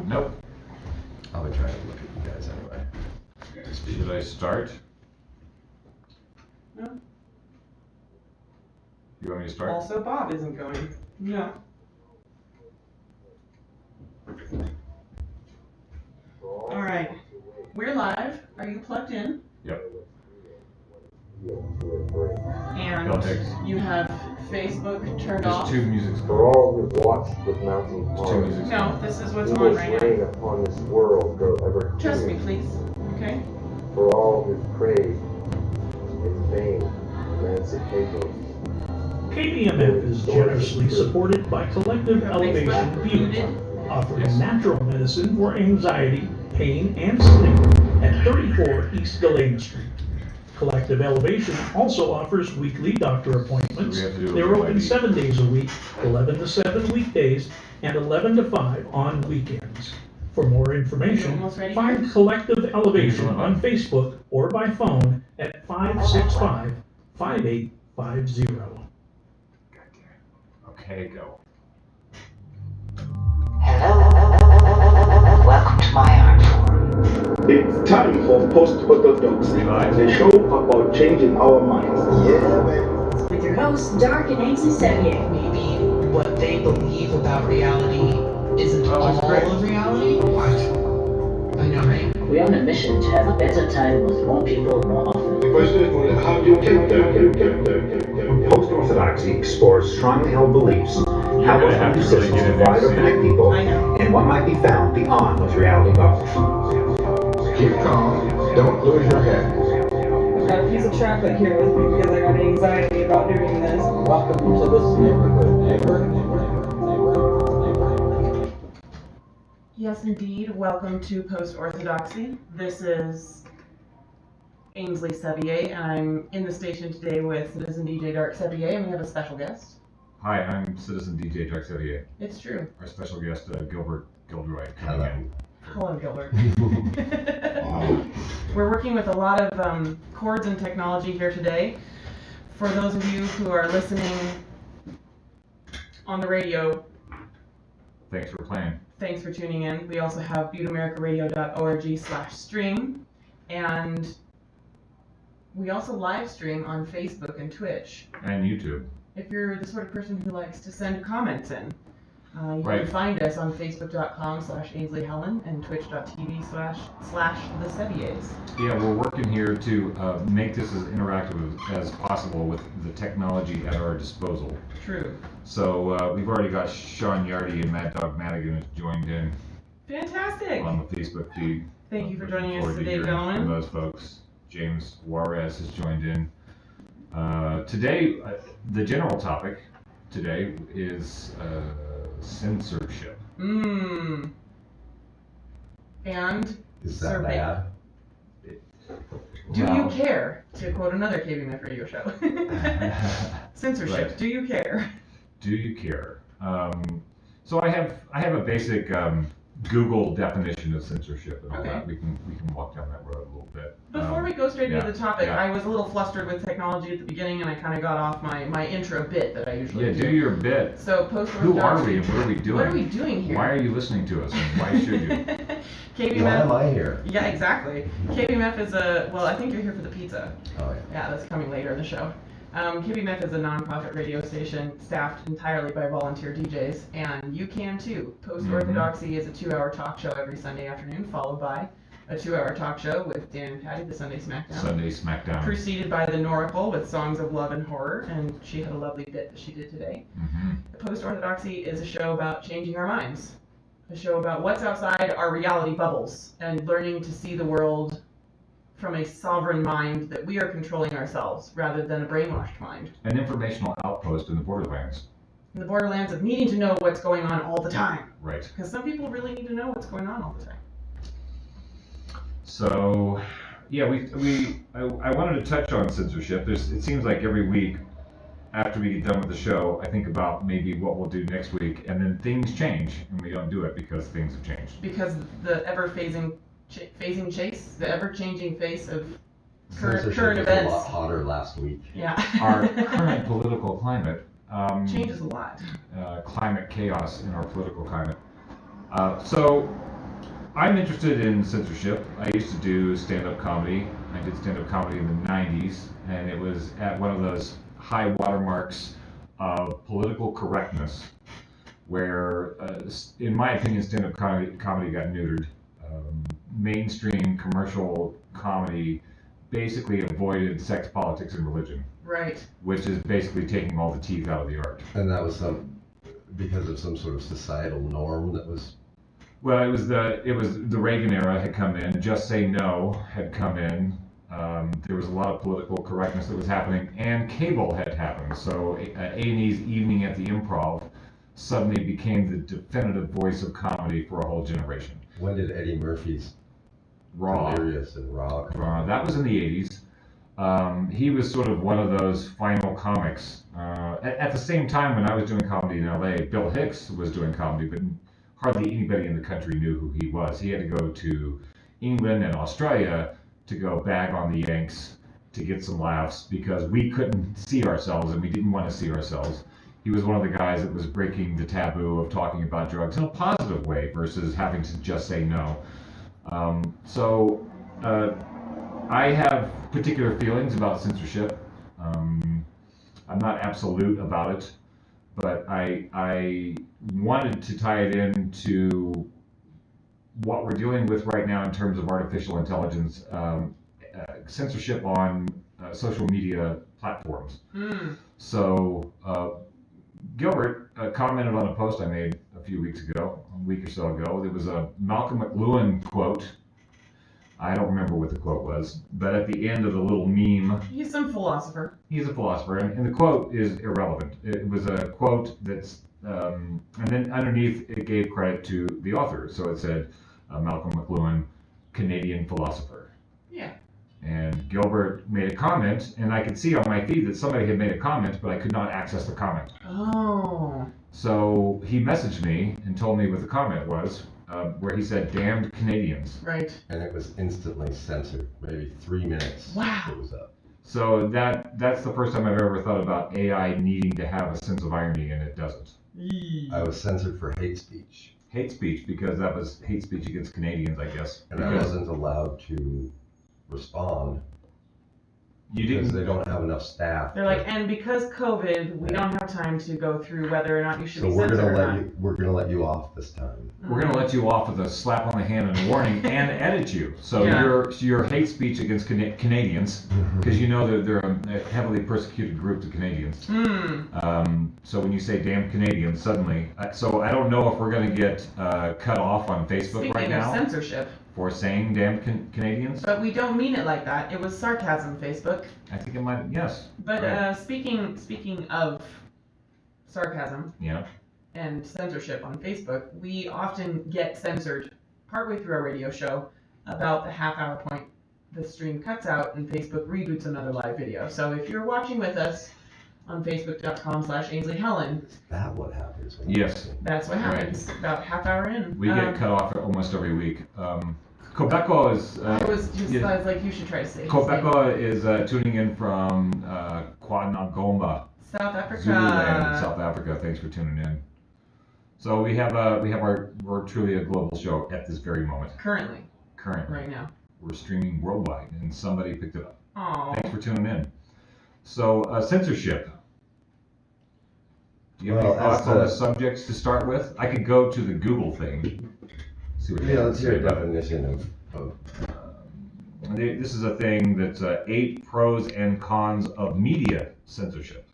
Nope. I'll be trying to look at you guys anyway. Should I start? No. You want me to start? Also, Bob isn't going. No. All right. We're live. Are you plugged in? Yep. And you have Facebook turned There's off? two musics For all who watched with mounting There's two horror, musics No, this is what's who on will right reign now. upon this world grow ever Trust me, keener. please. Okay? For all whose praise is vain emancipation. KBMF is generously supported by Collective Elevation Butte, offering natural medicine for anxiety, pain, and sleep at 34 East Galena Street. Collective Elevation also offers weekly doctor appointments. They're open 7 days a week, 11 to 7 weekdays, and 11 to 5 on weekends. For more information, find Collective Elevation on Facebook or by phone at 565-5850. Okay, go. Hello, welcome to my art form. It's time for Post-Orthodoxy, the show about changing our minds. Yeah, man. With your hosts, Dark and Ainsley Sevier. Maybe what they believe about reality isn't all of reality? What? I know, right? We're on a mission to have a better time with more people more often. The question is, well, how do you get there? Post-Orthodoxy explores strongly held beliefs, how those belief systems divide or connect people, and what might be found beyond those reality bubbles. Keep calm. Don't lose your head. I've got a piece of chocolate here with me because I got anxiety about doing this. Welcome to this neighborhood. Yes, indeed. Welcome to Post-Orthodoxy. This is Ainsley Sevier, and I'm in the station today with Citizen DJ Dark Sevier, and we have a special guest. Hi, I'm Citizen DJ Dark Sevier. It's true. Our special guest, Gilbert Gilderoy. Hello. Hello, Gilbert. We're working with a lot of chords and technology here today. For those of you who are listening on the radio, Thanks for playing. thanks for tuning in. We also have buteamericaradio.org/stream, and we also live stream on Facebook and Twitch. And YouTube. If you're the sort of person who likes to send comments in, you Right. can find us on facebook.com/AinsleyHelen and twitch.tv/the Yeah, we're working here to make this as interactive as possible with the technology at our disposal. True. So we've already got Sean Yardy and Mad Dog Madigan has joined in Fantastic. on the Facebook feed. Thank you for Looking joining us forward to today, hearing gentlemen. From those folks. James Juarez has joined in. Today, the general topic today is censorship. And Is that survey. bad? Do you Well, care? To quote another KBMF radio show. Censorship. Right. Do you care? Do you care? So I have a basic Google definition of censorship and all Okay. that. We can walk down that road a little bit. Before we go straight yeah, into the topic, yeah. I was a little flustered with technology at the beginning, and I kind of got off my intro bit that I usually Yeah, do your bit. So Who are we and what are we doing? What are we doing here? Why are you listening to us and why should you? KBMF. Why am I here? Yeah, exactly. KBMF is well, I think you're here for the pizza. Oh yeah. Yeah, that's coming later in the show. KBMF is a non-profit radio station staffed entirely by volunteer DJs, and you can too. Post-Orthodoxy is a 2-hour talk show every Sunday afternoon, followed by a 2-hour talk show with Dan and Patty, the Sunday Smackdown. Sunday Smackdown. Preceded by the Noracle with songs of love and horror, and she had a lovely bit that she did today. Post-Orthodoxy is a show about changing our minds. A show about what's outside our reality bubbles and learning to see the world from a sovereign mind that we are controlling ourselves rather than a brainwashed mind. An informational outpost in the borderlands. In the borderlands of needing to know what's going on all the time. Right. Because some people really need to know what's going on all the time. So, yeah, I wanted to touch on censorship. It seems like every week after we get done with the show, I think about maybe what we'll do next week, and then things change, and we don't do it because things have changed. Because the ever-phasing chase, the ever-changing face of current Censorship events. was a lot hotter last week. Yeah. Our current political climate changes a lot. climate chaos in our political climate So I'm interested in censorship. I used to do stand-up comedy. I did stand-up comedy in the 90s, and it was at one of those high watermarks of political correctness, where, in my opinion, stand-up comedy got neutered. Mainstream commercial comedy basically avoided sex, politics, and religion. Right. Which is basically taking all the teeth out of the art. And that was because of some sort of societal norm that was. Well, it was the Reagan era had come in. Just Say No had come in. There was a lot of political correctness that was happening, and cable had happened. So A&E's Evening at the Improv suddenly became the definitive voice of comedy for a whole generation. When did Eddie Murphy's Raw? Delirious and Raw come out? That was in the 80s. He was sort of one of those final comics. At the same time, when I was doing comedy in LA, Bill Hicks was doing comedy, but hardly anybody in the country knew who he was. He had to go to England and Australia to go bag on the Yanks to get some laughs because we couldn't see ourselves and we didn't want to see ourselves. He was one of the guys that was breaking the taboo of talking about drugs in a positive way versus having to just say no. I have particular feelings about censorship. I'm not absolute about it, but I wanted to tie it into what we're dealing with right now in terms of artificial intelligence, censorship on social media platforms. So Gilbert commented on a post I made a few weeks ago, a week or so ago. There was a Malcolm McLuhan quote. I don't remember what the quote was, but at the end of the little meme... He's some philosopher. He's a philosopher, and the quote is irrelevant. It was a quote that's... and then underneath it gave credit to the author. So it said, Malcolm McLuhan, Canadian philosopher. Yeah. And Gilbert made a comment, and I could see on my feed that somebody had made a comment, but I could not access the comment. Oh. So he messaged me and told me what the comment was, where he said, "Damned Canadians." Right. And it was instantly censored. Maybe 3 minutes. Wow. It was up. So that's the first time I've ever thought about AI needing to have a sense of irony, and it doesn't. I was censored for hate speech. Hate speech, because that was hate speech against Canadians, I guess. And I wasn't allowed to respond. You didn't. Because they don't have enough staff. They're like, and because COVID, we don't have time to go through whether or not you should So be we're censored gonna or not. we're gonna let you off this time. We're going to let you off with a slap on the hand and a warning and edit you. So your hate speech against Canadians, because you know that they're a heavily persecuted group, the Canadians. So when you say "damn Canadians," suddenly, so I don't know if we're going to get cut off on Facebook right now. Speaking of censorship. For saying "damn Canadians." But we don't mean it like that. It was sarcasm, Facebook. I think it might, yes. But right. speaking of sarcasm. Yeah. And censorship on Facebook, we often get censored partway through our radio show. About the half-hour point, the stream cuts out and Facebook reboots another live video. So if you're watching with us on facebook.com/AinsleyHelen. Is that what happens? Yes. That's what happens. Right. About half hour in. We get cut off almost every week. Quebeco is... I was like, you should try to say Quebeco is tuning in from Kwanagomba, South Africa. Zululand, South Africa. Thanks for tuning in. So we're truly a global show at this very moment. Currently. Right now. We're streaming worldwide, and somebody picked it up. Aww. Thanks for tuning in. So censorship. Do you have any thoughts on the subjects to start with? I could go to the Google thing. See what let's hear a definition of this is a thing that's 8 pros and cons of media censorship.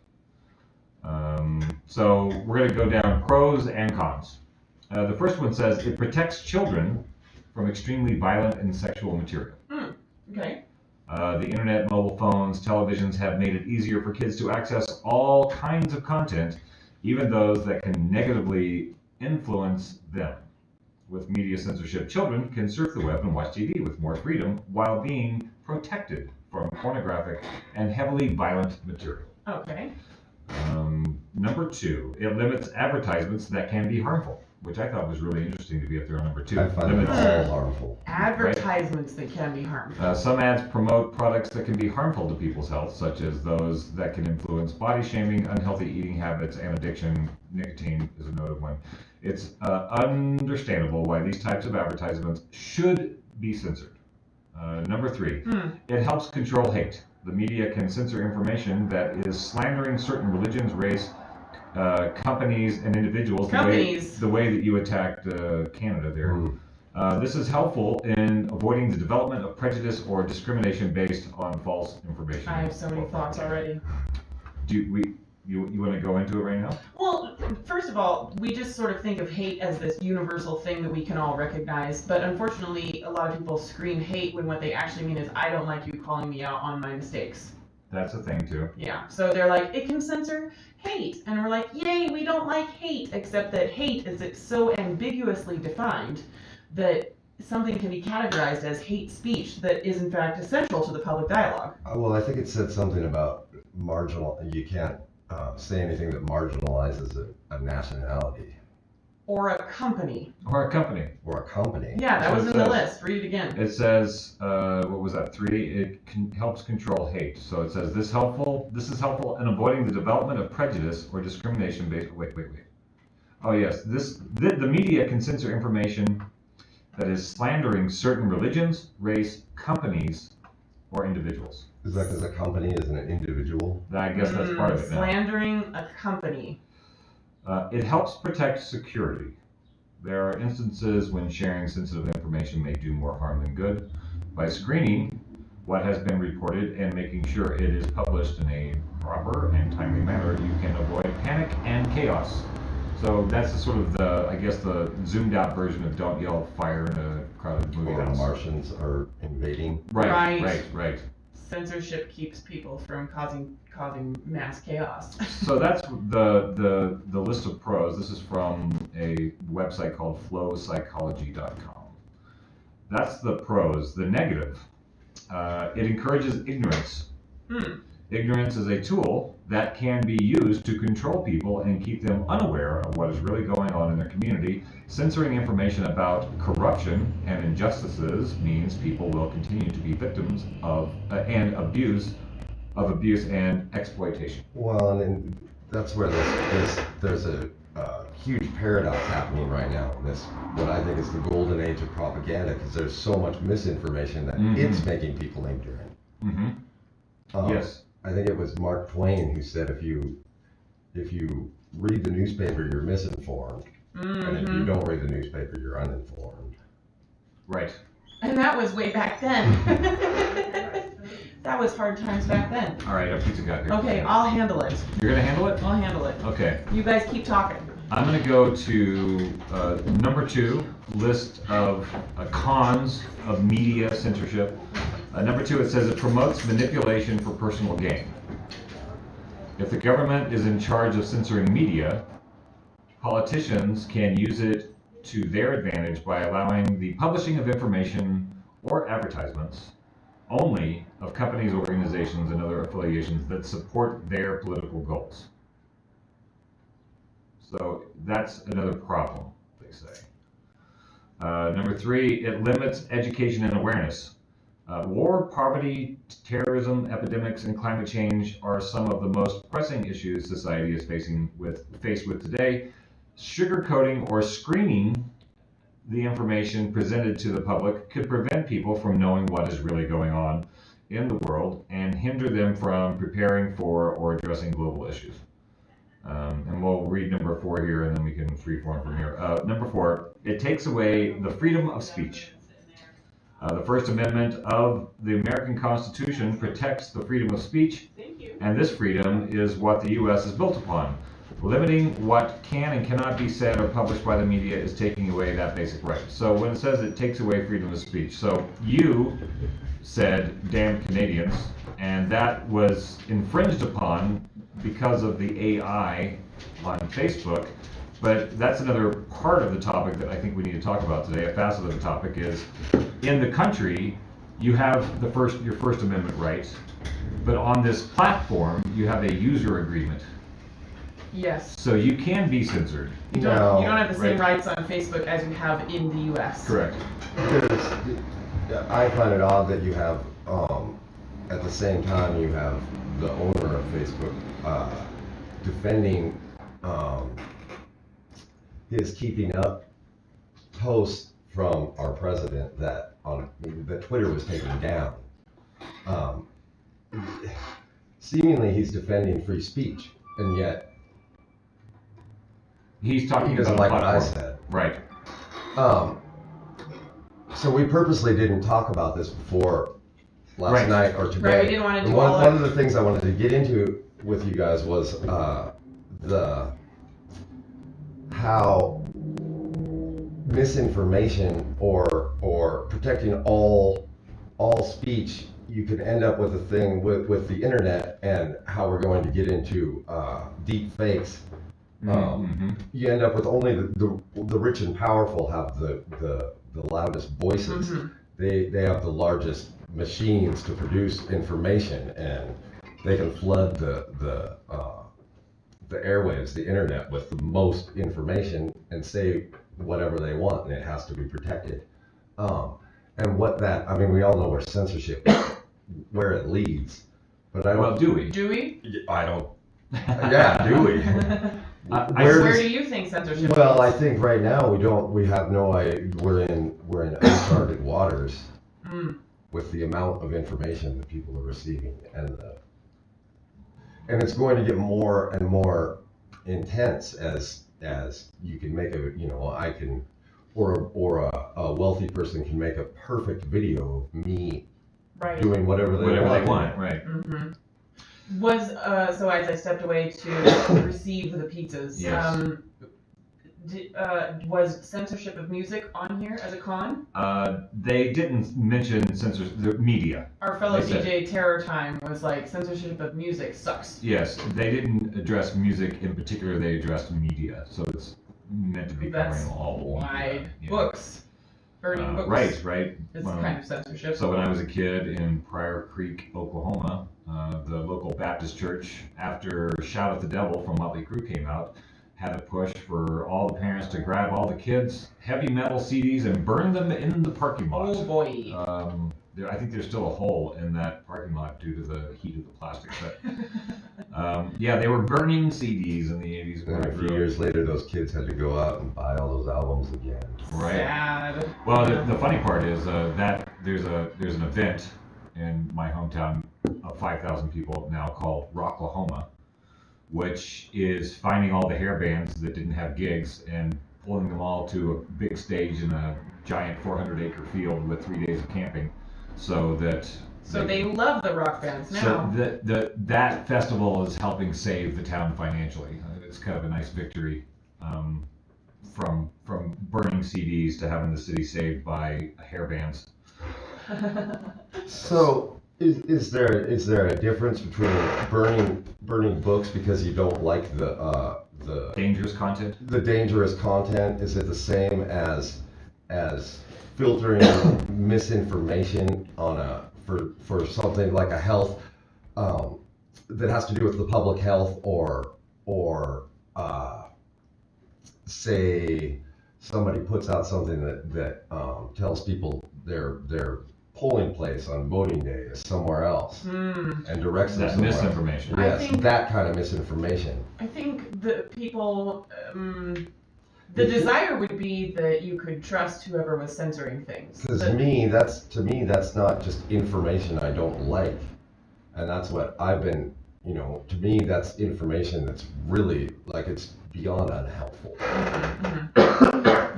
So we're going to go down pros and cons. The first one says it protects children from extremely violent and sexual material. Okay. The internet, mobile phones, televisions have made it easier for kids to access all kinds of content, even those that can negatively influence them. With media censorship, children can surf the web and watch TV with more freedom while being protected from pornographic and heavily violent material. Okay. Number 2, it limits advertisements that can be harmful. which I thought was really interesting to be up there on number 2. I find it all harmful. Advertisements that can be harmful. Some ads promote products that can be harmful to people's health, such as those that can influence body shaming, unhealthy eating habits, and addiction. Nicotine is a noted one. It's understandable why these types of advertisements should be censored. Number 3, it helps control hate. The media can censor information that is slandering certain religions, race, companies, and individuals. The way that you attacked Canada there. This is helpful in avoiding the development of prejudice or discrimination based on false information. I have so many thoughts already. You want to go into it right now? Well, first of all, we just sort of think of hate as this universal thing that we can all recognize, but unfortunately, a lot of people scream hate when what they actually mean is, I don't like you calling me out on my mistakes. That's a thing too. Yeah, so they're like, it can censor hate, and we're like, yay, we don't like hate, except that hate is so ambiguously defined that something can be categorized as hate speech that is in fact essential to the public dialogue. Well, I think it said something about you can't say anything that marginalizes a nationality. Or a company. Or a company. Or a company. Yeah, that was in the list. Read it again. It says, what was that? 3. It helps control hate. So it says this is helpful in avoiding the development of prejudice or discrimination based. Wait. Oh yes, the media can censor information that is slandering certain religions, race, companies, or individuals. Is that because a company isn't an individual? I guess that's part of it now. Slandering a company. It helps protect security. There are instances when sharing sensitive information may do more harm than good. By screening what has been reported and making sure it is published in a proper and timely manner, you can avoid panic and chaos. So that's the zoomed out version of don't yell fire in a crowded movie Or house. Martians are invading. Right. Censorship keeps people from causing mass chaos. So that's the list of pros. This is from a website called flowpsychology.com. That's the pros. The negative, it encourages ignorance. Ignorance is a tool that can be used to control people and keep them unaware of what is really going on in their community. Censoring information about corruption and injustices means people will continue to be victims of and abuse and exploitation. Well, and that's where there's a huge paradox happening right now. What I think is the golden age of propaganda, because there's so much misinformation that it's making people ignorant. Yes. I think it was Mark Twain who said if you read the newspaper, you're misinformed, and if you don't read the newspaper, you're uninformed. Right. And that was way back then. That was hard times back then. All right, our pizza got here. Okay, I'll handle it. You're gonna handle it? I'll handle it. Okay. You guys keep talking. I'm gonna go to number 2, list of cons of media censorship. Number 2, it says it promotes manipulation for personal gain. If the government is in charge of censoring media, politicians can use it to their advantage by allowing the publishing of information or advertisements only of companies, organizations, and other affiliations that support their political goals. So that's another problem, they say. Number 3, it limits education and awareness. War, poverty, terrorism, epidemics, and climate change are some of the most pressing issues society is faced with today. Sugarcoating or screening the information presented to the public could prevent people from knowing what is really going on in the world and hinder them from preparing for or addressing global issues. And we'll read number 4 here, and then we can freeform from here. Number 4, it takes away the freedom of speech. The First Amendment of the American Constitution protects the freedom of speech, and this freedom is what the U.S. is built upon. Limiting what can and cannot be said or published by the media is taking away that basic right. So when it says it takes away freedom of speech, so you said damn Canadians, and that was infringed upon because of the AI on Facebook. But that's another part of the topic that I think we need to talk about today. A facet of the topic is, in the country, you have your First Amendment rights, but on this platform, you have a user agreement. Yes. So you can be censored. You don't have the same Right. rights on Facebook as you have in the U.S. Correct. Because I find it odd that you have, at the same time, you have the owner of Facebook defending his keeping up posts from our president that Twitter was taken down. Seemingly, he's defending free speech, and yet he's talking he doesn't about like what I platform. said. Right. So we purposely didn't talk about this before last night or today. Right, we didn't want to do one of the things I wanted to get into with you guys was how misinformation or protecting all speech, you can end up with a thing with the internet and how we're going to get into deep fakes. You end up with only the rich and powerful have the loudest voices. They have the largest machines to produce information, and they can flood the airwaves, the internet, with the most information and say whatever they want, and it has to be protected. And we all know where censorship, where it leads, but I don't. Well, do we? Do we? I don't. Yeah, do we? Where do you think censorship? Well, is? I think right now we have no idea. We're in uncharted waters with the amount of information that people are receiving, and it's going to get more and more intense as you can make a wealthy person can make a perfect video of me doing whatever they want. Right. So as I stepped away to receive the pizzas, Yes. Was censorship of music on here as a con? They didn't mention the media. Our fellow They said- DJ Terror Time was like, censorship of music sucks. Yes, they didn't address music in particular. They addressed media, so it's meant to be covering all wide. media. Books. Burning books. Right. It's kind of censorship. So when I was a kid in Pryor Creek, Oklahoma, the local Baptist church, after Shout at the Devil from Motley Crue came out, had a push for all the parents to grab all the kids' heavy metal CDs and burn them in the parking lot. Oh boy. I think there's still a hole in that parking lot due to the heat of the plastic. But they were burning CDs in the 80s. And a few years later, those kids had to go out and buy all those albums again. Right. Sad. Well, the funny part is that there's an event in my hometown of 5,000 people now called Rocklahoma, which is finding all the hair bands that didn't have gigs and pulling them all to a big stage in a giant 400-acre field with 3 days of camping, so they love the rock bands now. So that festival is helping save the town financially. It's kind of a nice victory from burning CDs to having the city saved by hair bands. So. Is there a difference between burning books because you don't like the dangerous content? The dangerous content, is it the same as filtering misinformation for something like a health that has to do with the public health or say somebody puts out something that tells people their polling place on voting day is somewhere else and directs them somewhere else. Misinformation. Yes, that kind of misinformation. I think the people, the desire would be that you could trust whoever was censoring things. Because to me, that's not just information I don't like, and that's what I've been. To me, that's information that's really it's beyond unhelpful.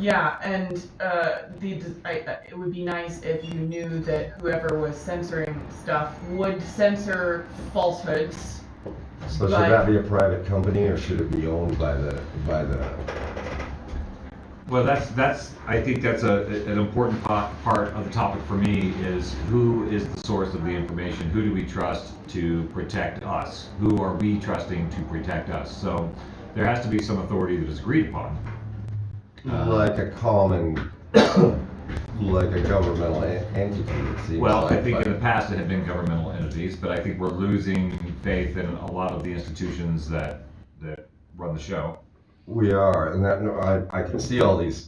Yeah, and it would be nice if you knew that whoever was censoring stuff would censor falsehoods. So should that be a private company, or should it be owned by the? Well, I think that's an important part of the topic for me is who is the source of the information? Who do we trust to protect us? Who are we trusting to protect us? So there has to be some authority that is agreed upon. Like a governmental entity, it seems. Well, I think in the past it had been governmental entities, but I think we're losing faith in a lot of the institutions that run on the show. We are, and that I can see all these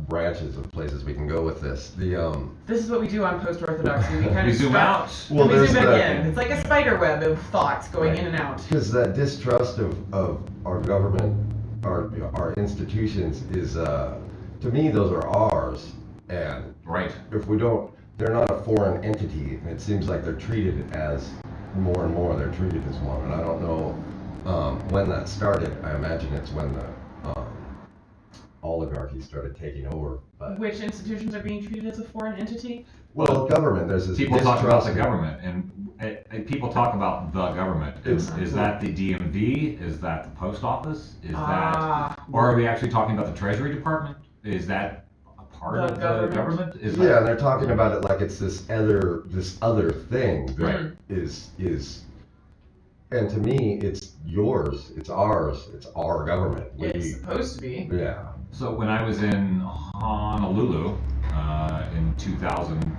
branches of places we can go with this. This is what we do on Post-Orthodoxy. We kind We of zoom out. Well, we zoom back that, in. It's like a spider web of thoughts going in and out. Because that distrust of our government, our institutions is, to me, those are ours. And if we don't, they're not a foreign entity. And it seems like they're treated as more and more. They're treated as one. And I don't know when that started. I imagine it's when the oligarchy started taking over. But which institutions are being treated as a foreign entity? Well, government. There's this people talk about the government, and people talk about the government. Is that the DMV? Is that the post office? Is that, or are we actually talking about the Treasury Department? Is that a part of the government? Is yeah, and they're talking about it like it's this other thing that is. And to me, it's yours, it's ours, it's our government. It's supposed to be. Yeah. So when I was in Honolulu in 2000,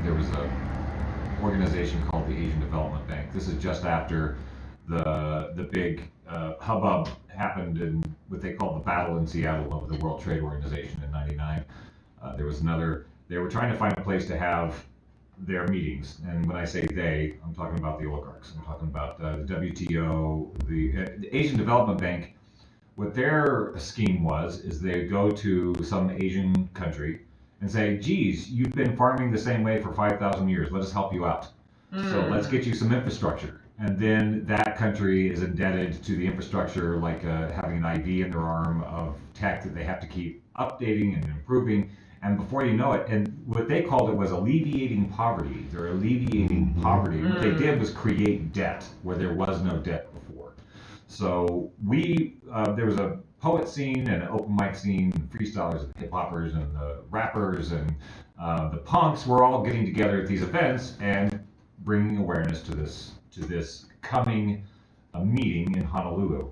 there was a organization called the Asian Development Bank. This is just after the big hubbub happened in what they called the battle in Seattle over the World Trade Organization in '99. They were trying to find a place to have their meetings, and when I say they, I'm talking about the oligarchs. I'm talking about the WTO, the Asian Development Bank. What their scheme is they go to some Asian country and say, geez, you've been farming the same way for 5,000 years. Let us help you out. So let's get you some infrastructure. And then that country is indebted to the infrastructure, like having an IV in their arm of tech that they have to keep updating and improving. And before you know it, and what they called it was alleviating poverty. They're alleviating poverty. What they did was create debt where there was no debt before. So there was a poet scene and an open mic scene, freestylers and hip hoppers and the rappers and the punks were all getting together at these events and bringing awareness to this coming meeting in Honolulu.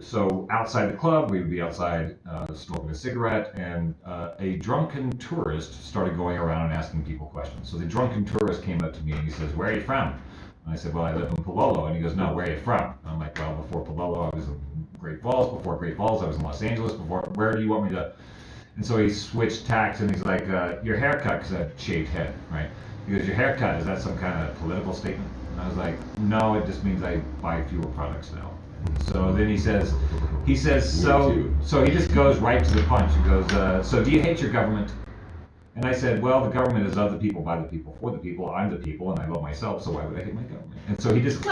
So outside the club, we would be outside smoking a cigarette, and a drunken tourist started going around and asking people questions. So the drunken tourist came up to me and he says, "Where are you from?" And I said, "Well, I live in Palolo." And he goes, "No, where are you from?" And I'm like, "Well, before Palolo, I was in Great Falls. Before Great Falls, I was in Los Angeles. Where do you want me to?" And so he switched tacks and he's like, "Your haircut," because I had shaved head, right? He goes, "Your haircut, is that some kind of political statement?" And I was like, "No, it just means I buy fewer products now." So then he says, so he just goes right to the punch and goes, "So do you hate your government?" And I said, "Well, the government is of the people, by the people, for the people. I'm the people, and I love myself, so why would I hate my government?" And so he just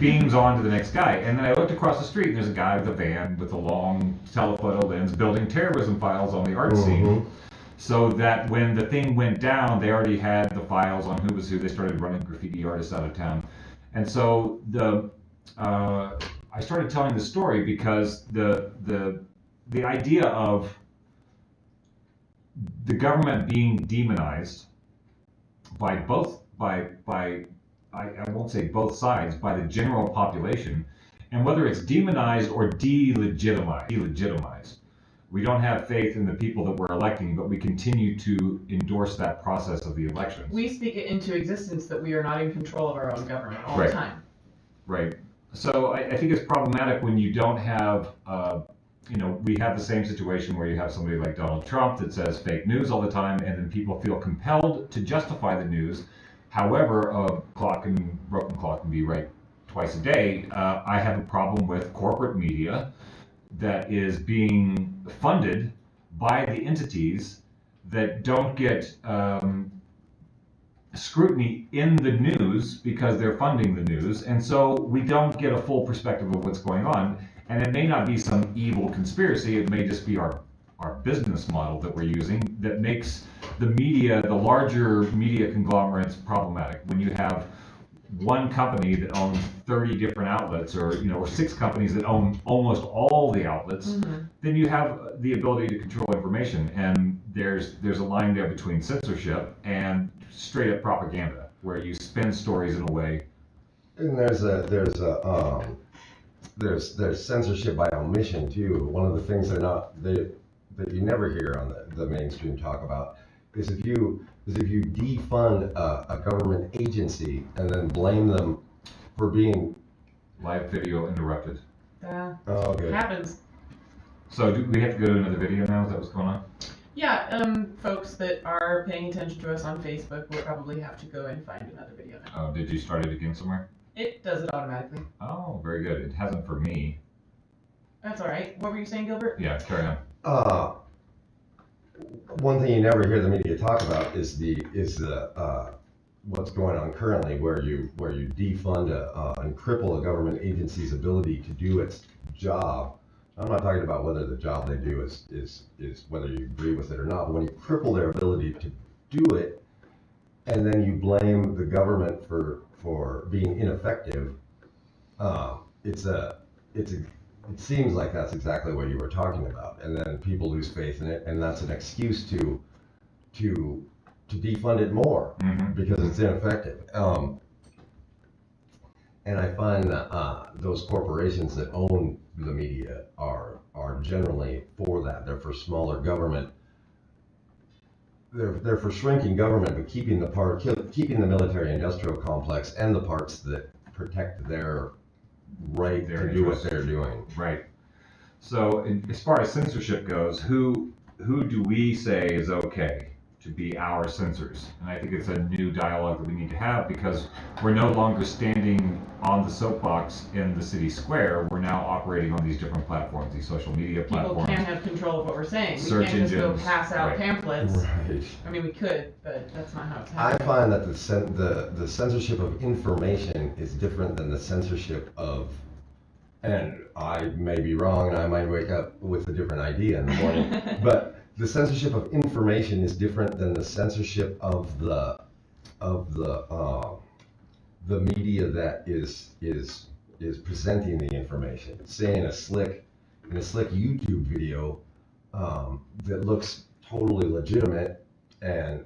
beams on to the next guy. And then I looked across the street, and there's a guy with a van with a long telephoto lens building terrorism files on the art scene. So that when the thing went down, they already had the files on who was who. They started running graffiti artists out of town. And so I started telling the story because the idea of the government being demonized by I won't say both sides, by the general population, and whether it's demonized or delegitimized. We don't have faith in the people that we're electing, but we continue to endorse that process of the elections. We speak it into existence that we are not in control of our own government all the time. Right. So I think it's problematic when you don't have, we have the same situation where you have somebody like Donald Trump that says fake news all the time, and then people feel compelled to justify the news. However, a broken clock can be right twice a day. I have a problem with corporate media that is being funded by the entities that don't get scrutiny in the news because they're funding the news, and so we don't get a full perspective of what's going on. And it may not be some evil conspiracy, it may just be our business model that we're using that makes the media, the larger media conglomerates, problematic. When you have one company that owns 30 different outlets, or 6 companies that own almost all the outlets, then you have the ability to control information. And there's a line there between censorship and straight up propaganda, where you spin stories in a way. And there's censorship by omission too. One of the things that you never hear on the mainstream talk about is if you defund a government agency and then blame them for being Live video interrupted. Oh, good. Happens. So do we have to go to another video now? Is that what's going on? Yeah, folks that are paying attention to us on Facebook will probably have to go and find another video now. Oh, did you start it again somewhere? It does it automatically. Oh, very good. It hasn't for me. That's all right. What were you saying, Gilbert? Yeah, carry on. One thing you never hear the media talk about is the what's going on currently, where you defund and cripple a government agency's ability to do its job. I'm not talking about whether the job they do is whether you agree with it or not, but when you cripple their ability to do it, and then you blame the government for being ineffective, it seems like that's exactly what you were talking about, and then people lose faith in it, and that's an excuse to defund it more because it's ineffective. And I find that those corporations that own the media are generally for that. They're for smaller government. They're for shrinking government, but keeping the military-industrial complex and the parts that protect their right to do what they're doing. Right. So, as far as censorship goes, who do we say is okay to be our censors? And I think it's a new dialogue that we need to have, because we're no longer standing on the soapbox in the city square. We're now operating on these different platforms, these social media platforms. People can't have control of what we're saying. Search we can't just engines. go pass out pamphlets. Right. I mean, we could, but that's not how it's I happening. find that the censorship of information is different than the censorship of, and I may be wrong, and I might wake up with a different idea in the morning, but the censorship of information is different than the censorship of the media that is presenting the information. Say in a slick YouTube video that looks totally legitimate and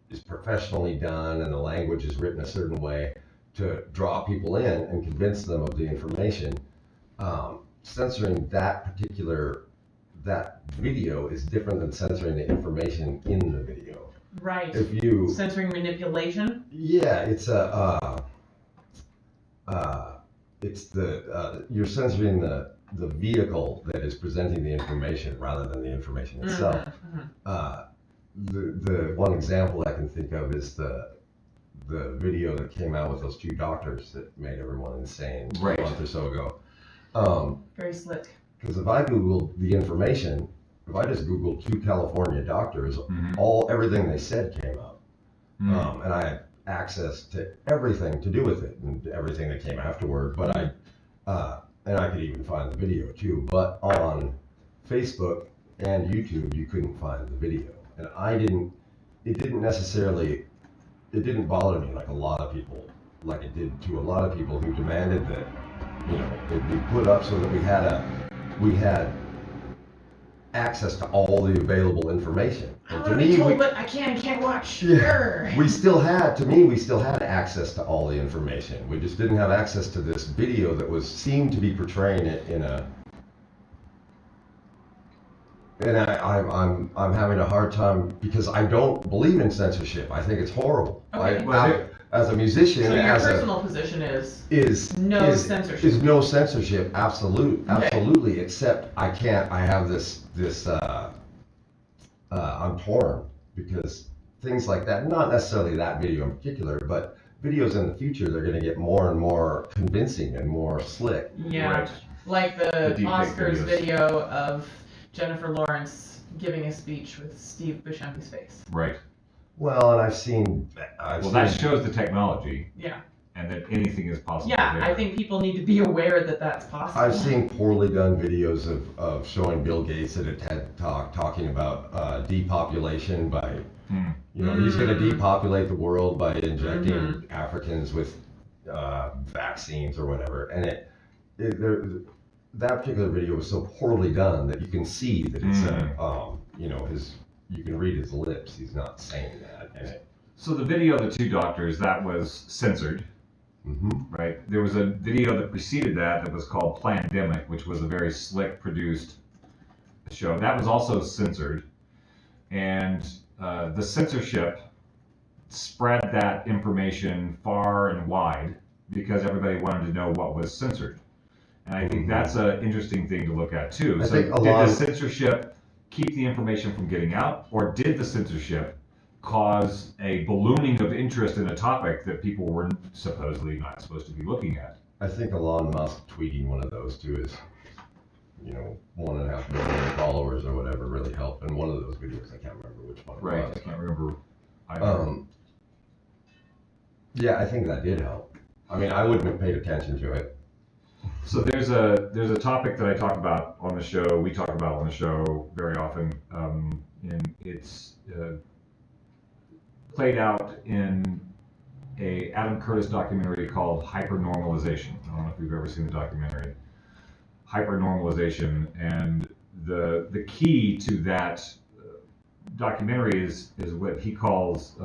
is professionally done, and the language is written a certain way to draw people in and convince them of the information. Censoring that video is different than censoring the information in the video. Right. If you censoring manipulation. Yeah, it's you're censoring the vehicle that is presenting the information rather than the information itself. The one example I can think of is the video that came out with those two doctors that made everyone insane a month or so ago. Very slick. Because if I Googled the information, if I just Googled two California doctors, everything they said came up. And I had access to everything to do with it and everything that came afterward. But and I could even find the video too. But on Facebook and YouTube, you couldn't find the video. And it didn't bother me like a lot of people, like it did to a lot of people who demanded that, it be put up so that we had access to all the available information. And to me, but I can't watch. Yeah, we still had access to all the information. We just didn't have access to this video that seemed to be portraying it in a. And I'm having a hard time because I don't believe in censorship. I think it's horrible. Okay. As a musician, so your personal position is no censorship. Is no censorship, absolutely. Except I have this I'm torn because things like that, not necessarily that video in particular, but videos in the future, they're going to get more and more convincing and more slick. Yeah, right. Like the Oscars video of Jennifer Lawrence giving a speech with Steve Buscemi's face. Right. Well, and I've seen. That shows the technology. Yeah. And that anything is possible. Yeah, there. I think people need to be aware that that's possible. I've seen poorly done videos of showing Bill Gates at a TED Talk talking about depopulation by, he's going to depopulate the world by injecting Africans with vaccines or whatever. And that particular video was so poorly done that you can see that it's you can read his lips. He's not saying that. So the video of the two doctors, that was censored. Right. There was a video that preceded that was called Plandemic, which was a very slick produced show. That was also censored, and the censorship spread that information far and wide because everybody wanted to know what was censored. And I think that's an interesting thing to look at too. I So think did the censorship keep the information from getting out, or did the censorship cause a ballooning of interest in a topic that people were supposedly not supposed to be looking at? I think Elon Musk tweeting one of those too is, 1.5 million followers or whatever really helped. And one of those videos, I can't remember which one it Right, was. I can't remember either. Yeah, I think that did help. I mean, I wouldn't have paid attention to it. So there's a topic that I talk about on the show. We talk about on the show very often, and it's played out in a Adam Curtis documentary called Hypernormalization. I don't know if you've ever seen the documentary. Hypernormalization, and the key to that documentary is what he calls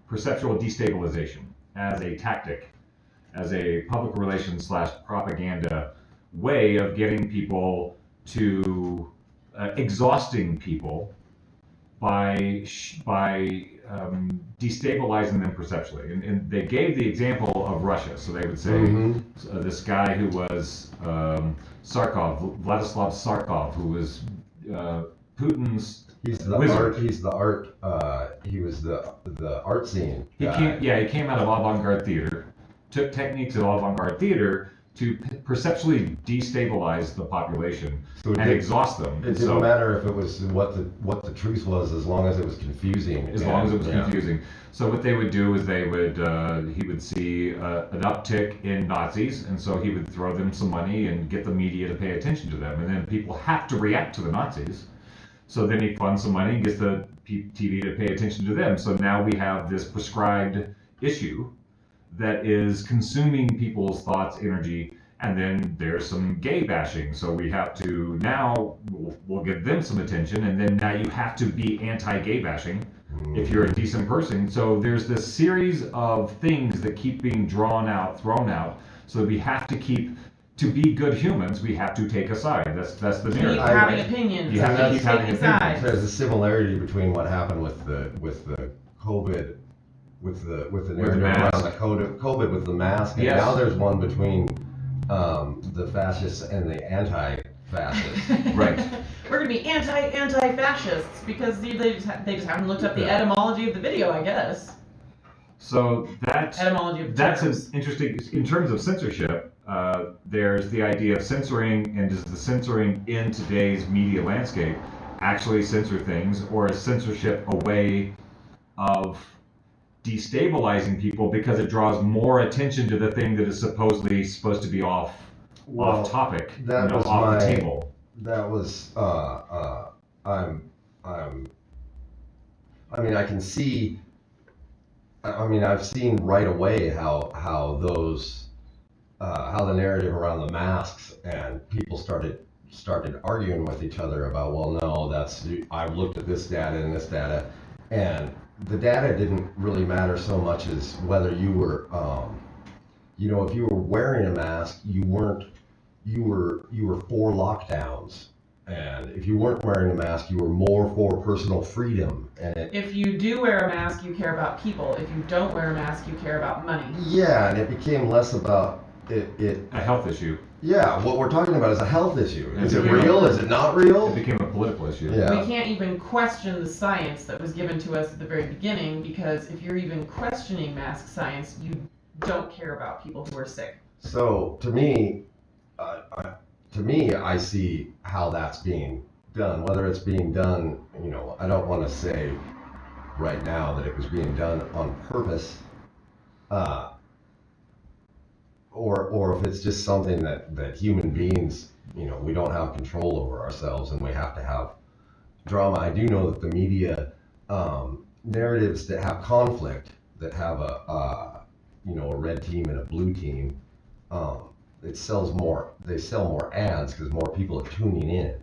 perceptual destabilization as a tactic, as a public relations / propaganda way of getting people to exhausting people by destabilizing them perceptually. And they gave the example of Russia. So they would say this guy who was Sarkov, Vladislav Sarkov, who was Putin's wizard. He was the art scene. He came out of avant-garde theater, took techniques of avant-garde theater to perceptually destabilize the population and exhaust them. It didn't matter if it was what the truth was, as long as it was confusing. As long as it was confusing. So what they would do is he would see an uptick in Nazis, and so he would throw them some money and get the media to pay attention to them, and then people have to react to the Nazis. So then he funds some money and gets the TV to pay attention to them. So now we have this prescribed issue that is consuming people's thoughts, energy, and then there's some gay bashing. So we have to now, we'll give them some attention, and then now you have to be anti-gay bashing if you're a decent person. So there's this series of things that keep being thrown out. So we have to to be good humans, we have to take a side. That's the narrative. Keep having opinions. You have to keep having opinions. There's a similarity between what happened with the COVID, with the narrative around the COVID with the mask, and now there's one between the fascists and the anti-fascists. Right. We're gonna be anti-fascists because they just haven't looked up the etymology of the video, I guess. So that's an interesting, in terms of censorship. There's the idea of censoring, and does the censoring in today's media landscape actually censor things, or is censorship a way of destabilizing people because it draws more attention to the thing that is supposed to be off topic, off the table? That was I can see. I've seen right away how the narrative around the masks, and people started arguing with each other about, well, no, I've looked at this data and this data, and the data didn't really matter so much as whether you were, if you were wearing a mask, you were for lockdowns. And if you weren't wearing a mask, you were more for personal freedom. And if you do wear a mask, you care about people. If you don't wear a mask, you care about money. Yeah, and it became less about a health issue. Yeah, what we're talking about is a health issue. Is it real? Is it not real? It became a political issue. Yeah. We can't even question the science that was given to us at the very beginning, because if you're even questioning mask science, you don't care about people who are sick. So to me, I see how that's being done. Whether it's being done, I don't want to say right now that it was being done on purpose, or if it's just something that human beings, we don't have control over ourselves, and we have to have drama. I do know that the media narratives that have conflict, that have a red team and a blue team, it sells more. They sell more ads because more people are tuning in.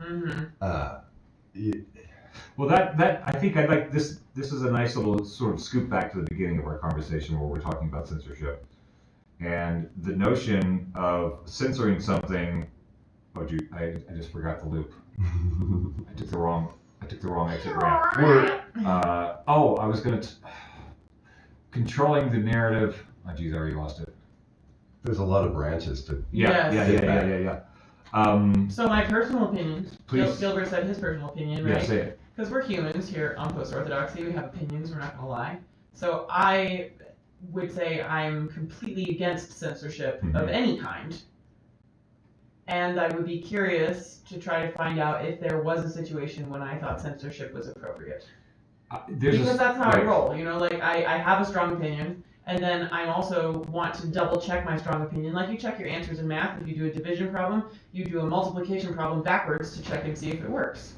Well, that I think I'd like this. This is a nice little sort of scoop back to the beginning of our conversation where we're talking about censorship and the notion of censoring something. Oh, I just forgot the loop. I took the wrong exit ramp. I was gonna controlling the narrative. Oh, geez, I already lost it. there's a lot of branches to. Yeah. So my personal opinion. Please. Gilbert said his personal opinion, right? Yeah, say it. Because we're humans here on Post-Orthodoxy. We have opinions. We're not going to lie. So I would say I'm completely against censorship of any kind. And I would be curious to try to find out if there was a situation when I thought censorship was appropriate. Because that's how I roll. You know, like I have a strong opinion, and then I also want to double check my strong opinion. Like you check your answers in math. If you do a division problem, you do a multiplication problem backwards to check and see if it works.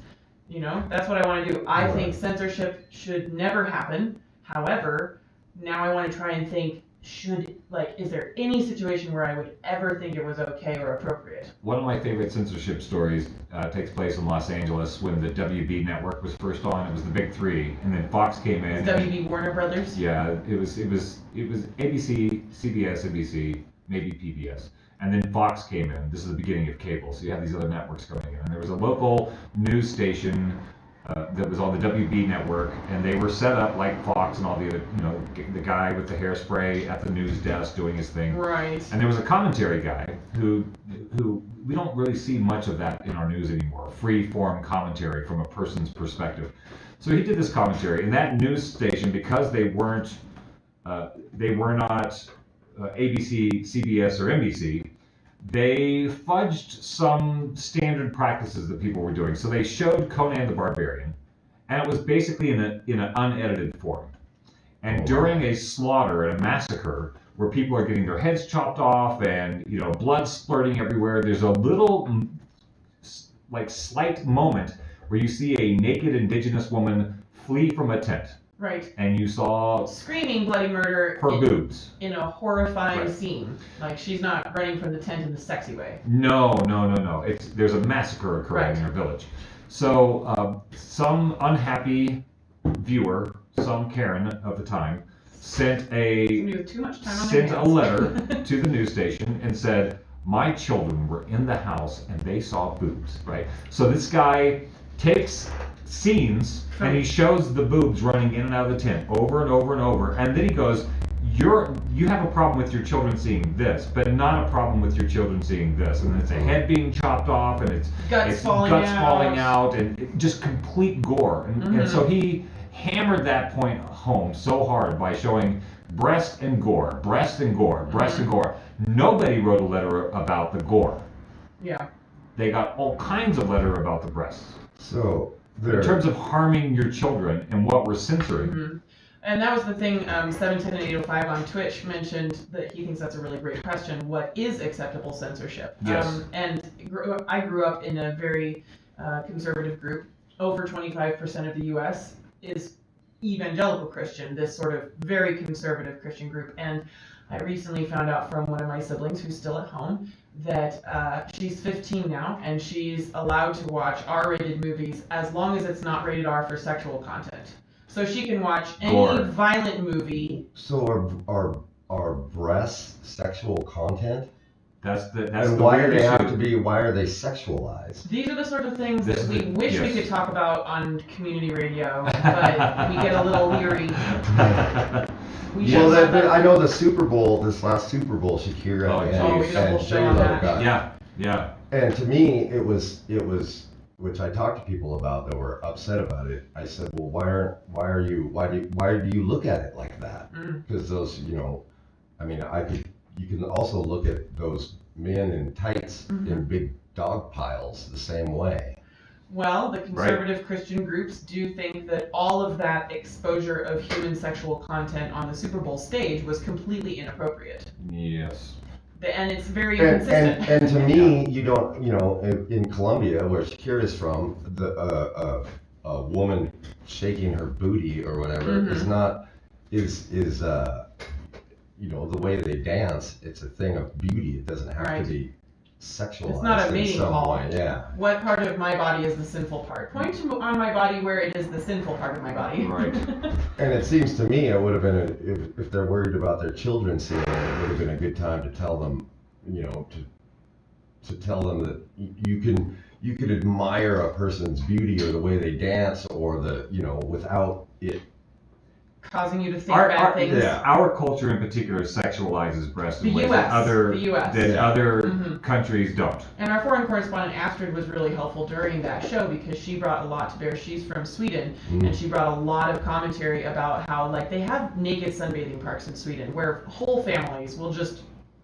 You know, that's what I want to do. I think censorship should never happen. However, now I want to try and think, is there any situation where I would ever think it was okay or appropriate? One of my favorite censorship stories takes place in Los Angeles when the WB network was first on. It was the big three, and then Fox came in. WB Warner Brothers. Yeah, it was ABC, CBS, NBC, maybe PBS. And then Fox came in. This is the beginning of cable, so you have these other networks coming in. And there was a local news station that was on the WB network, and they were set up like Fox and all the other, you know, the guy with the hairspray at the news desk doing his thing. Right. And there was a commentary guy who we don't really see much of that in our news anymore. Free form commentary from a person's perspective. So he did this commentary, and that news station, because they were not ABC, CBS, or NBC, they fudged some standard practices that people were doing. So they showed Conan the Barbarian, and it was basically in an unedited form. And during a slaughter and a massacre, where people are getting their heads chopped off and, you know, blood splurting everywhere, there's a little, like, slight moment where you see a naked indigenous woman flee from a tent. Right. And you saw screaming bloody murder her boobs in a horrifying scene. Like she's not running from the tent in the sexy way. No. There's a massacre occurring in her village. So some unhappy viewer, some Karen of the time, sent a letter to the news station and said, "My children were in the house and they saw boobs." Right. So this guy takes scenes and he shows the boobs running in and out of the tent over and over and over, and then he goes, you have a problem with your children seeing this, but not a problem with your children seeing this. And it's a head being chopped off, and it's guts falling out, and just complete gore. And so he hammered that point home so hard by showing breast and gore, breast and gore, breast and gore. Nobody wrote a letter about the gore. Yeah. They got all kinds of letter about the breasts. So in terms of harming your children and what we're censoring. And that was the thing, 710 and 805 on Twitch mentioned that he thinks that's a really great question. What is acceptable censorship? Yes. And I grew up in a very conservative group. Over 25% of the U.S. is evangelical Christian, this sort of very conservative Christian group. And I recently found out from one of my siblings who's still at home that she's 15 now, and she's allowed to watch R-rated movies as long as it's not rated R for sexual content. So she can watch any violent movie. So are breasts sexual content? That's and why do they have to be? Why are they sexualized? These are the sort of things that we wish we could talk about on community radio, but we get a little leery. I know the Super Bowl, this last Super Bowl, Shakira and J-Lo got. Yeah. And to me, it was, which I talked to people about that were upset about it. I said, well, why do you look at it like that? Because those, I mean, you can also look at those men in tights in big dog piles the same way. Well, the conservative Christian groups do think that all of that exposure of human sexual content on the Super Bowl stage was completely inappropriate. Yes. And it's very consistent. And to me, you don't, in Colombia, where Shakira's from, a woman shaking her booty or whatever is not, the way they dance, it's a thing of beauty. It doesn't have to be sexualized. It's not a mating call. Yeah. What part of my body is the sinful part? Point to on my body where it is the sinful part of my body. Right. And it seems to me it would have been, if they're worried about their children seeing it, it would have been a good time to tell them, to tell them that you can admire a person's beauty or the way they dance or without it causing you to think bad things. Yeah, our culture in particular sexualizes breasts in ways that other countries don't. And our foreign correspondent Astrid was really helpful during that show because she brought a lot to bear. She's from Sweden, and she brought a lot of commentary about how, like, they have naked sunbathing parks in Sweden where whole families will just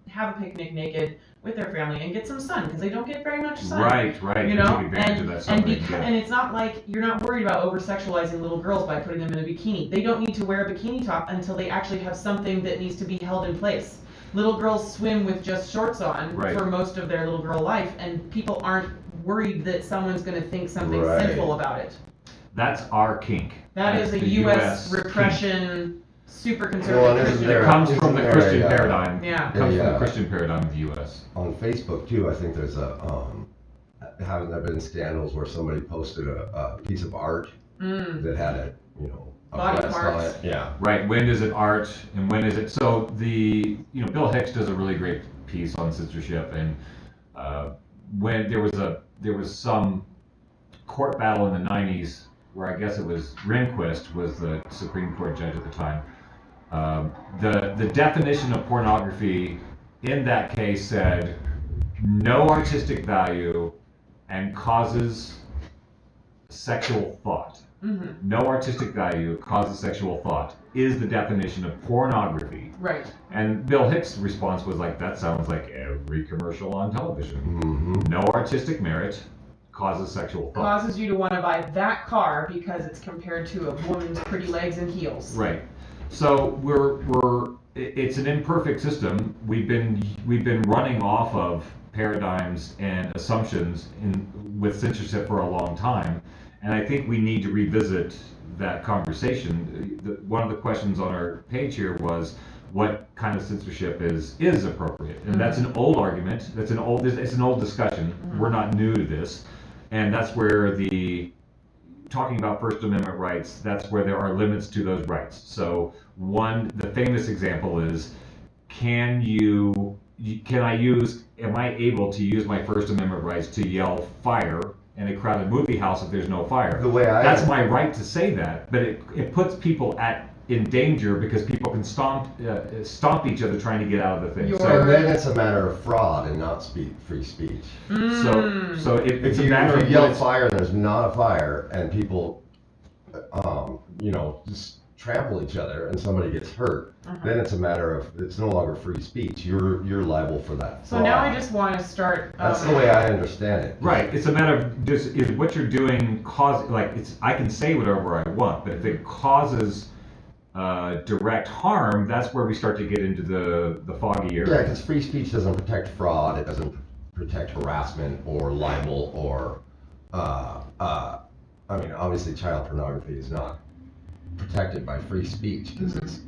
have a picnic naked with their family and get some sun because they don't get very much sun. Right. You know, take advantage of that sun and it's not like you're not worried about over-sexualizing little girls by putting them in a bikini. They don't need to wear a bikini top until they actually have something that needs to be held in place. Little girls swim with just shorts on for most of their little girl life, and people aren't worried that someone's going to think something sinful about it. That's our kink. That's a U.S. repression. Kink. Super conservative Christian. It comes from the Christian paradigm. Yeah. It comes from the Christian paradigm of the U.S. On Facebook too, I think there's haven't there been scandals where somebody posted a piece of art that had a body breast parts on it? Yeah. Right. When is it art and when is it? So Bill Hicks does a really great piece on censorship, and when there was some court battle in the 90s where I guess it was Rehnquist was the Supreme Court judge at the time. The definition of pornography in that case said no artistic value and causes sexual thought. No artistic value causes sexual thought is the definition of pornography. Right. And Bill Hicks' response was like, that sounds like every commercial on television. No artistic merit causes sexual thought. Causes you to want to buy that car because it's compared to a woman's pretty legs and heels. Right. So it's an imperfect system. We've been running off of paradigms and assumptions with censorship for a long time, and I think we need to revisit that conversation. One of the questions on our page here was what kind of censorship is appropriate, and that's an old argument. It's an old discussion. We're not new to this, and that's where talking about First Amendment rights, that's where there are limits to those rights. So the famous example is, am I able to use my First Amendment rights to yell fire in a crowded movie house if there's no fire? That's my right to say that, but it puts people in danger because people can stomp each other trying to get out of the thing. So then it's a matter of fraud and not free speech. So it's if a matter if you of yell fire and there's not a fire and people, just trample each other and somebody gets hurt, then it's a matter of it's no longer free speech. You're liable for that. So now I just want to start. That's the way I understand it. Right. It's a matter of is what you're doing I can say whatever I want, but if it causes direct harm, that's where we start to get into the foggy area. Yeah, because free speech doesn't protect fraud, it doesn't protect harassment or libel or, obviously child pornography is not protected by free speech because it's,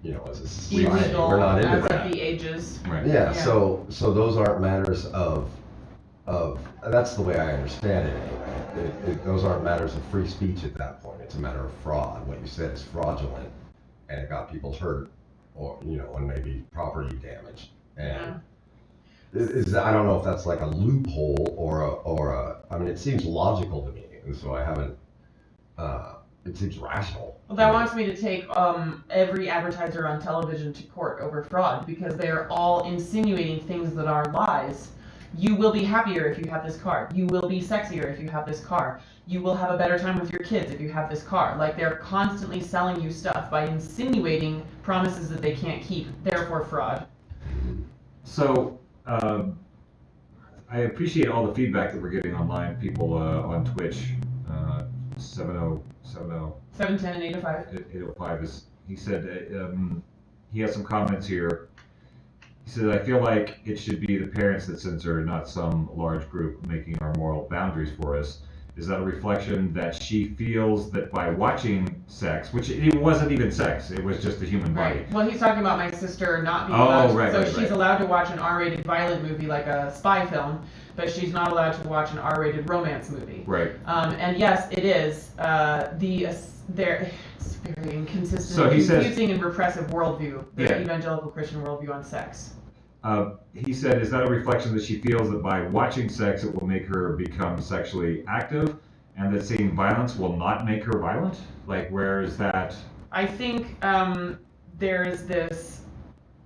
as a society, we're not into that. At the ages. Right. Yeah, so those aren't matters of that's the way I understand it anyway. Those aren't matters of free speech at that point. It's a matter of fraud. What you said is fraudulent, and it got people hurt, or and maybe property damage. And I don't know if that's like a loophole or it seems logical to me, and so I haven't. It seems rational. Well, that wants me to take every advertiser on television to court over fraud because they are all insinuating things that are lies. You will be happier if you have this car. You will be sexier if you have this car. You will have a better time with your kids if you have this car. Like, they're constantly selling you stuff by insinuating promises that they can't keep, therefore fraud. So, I appreciate all the feedback that we're getting online. People on Twitch, 710 and 805. 805 he said, he has some comments here. He said, I feel like it should be the parents that censor, not some large group making our moral boundaries for us. Is that a reflection that she feels that by watching sex, which it wasn't even sex, it was just the human body. Right. Well, he's talking about my sister not being allowed. She's allowed to watch an R-rated violent movie like a spy film, but she's not allowed to watch an R-rated romance movie. Right. And yes, it is. It's very inconsistent, so confusing, and repressive worldview, the evangelical Christian worldview on sex. He said, is that a reflection that she feels that by watching sex it will make her become sexually active, and that seeing violence will not make her violent? Like, where is that? I think there's this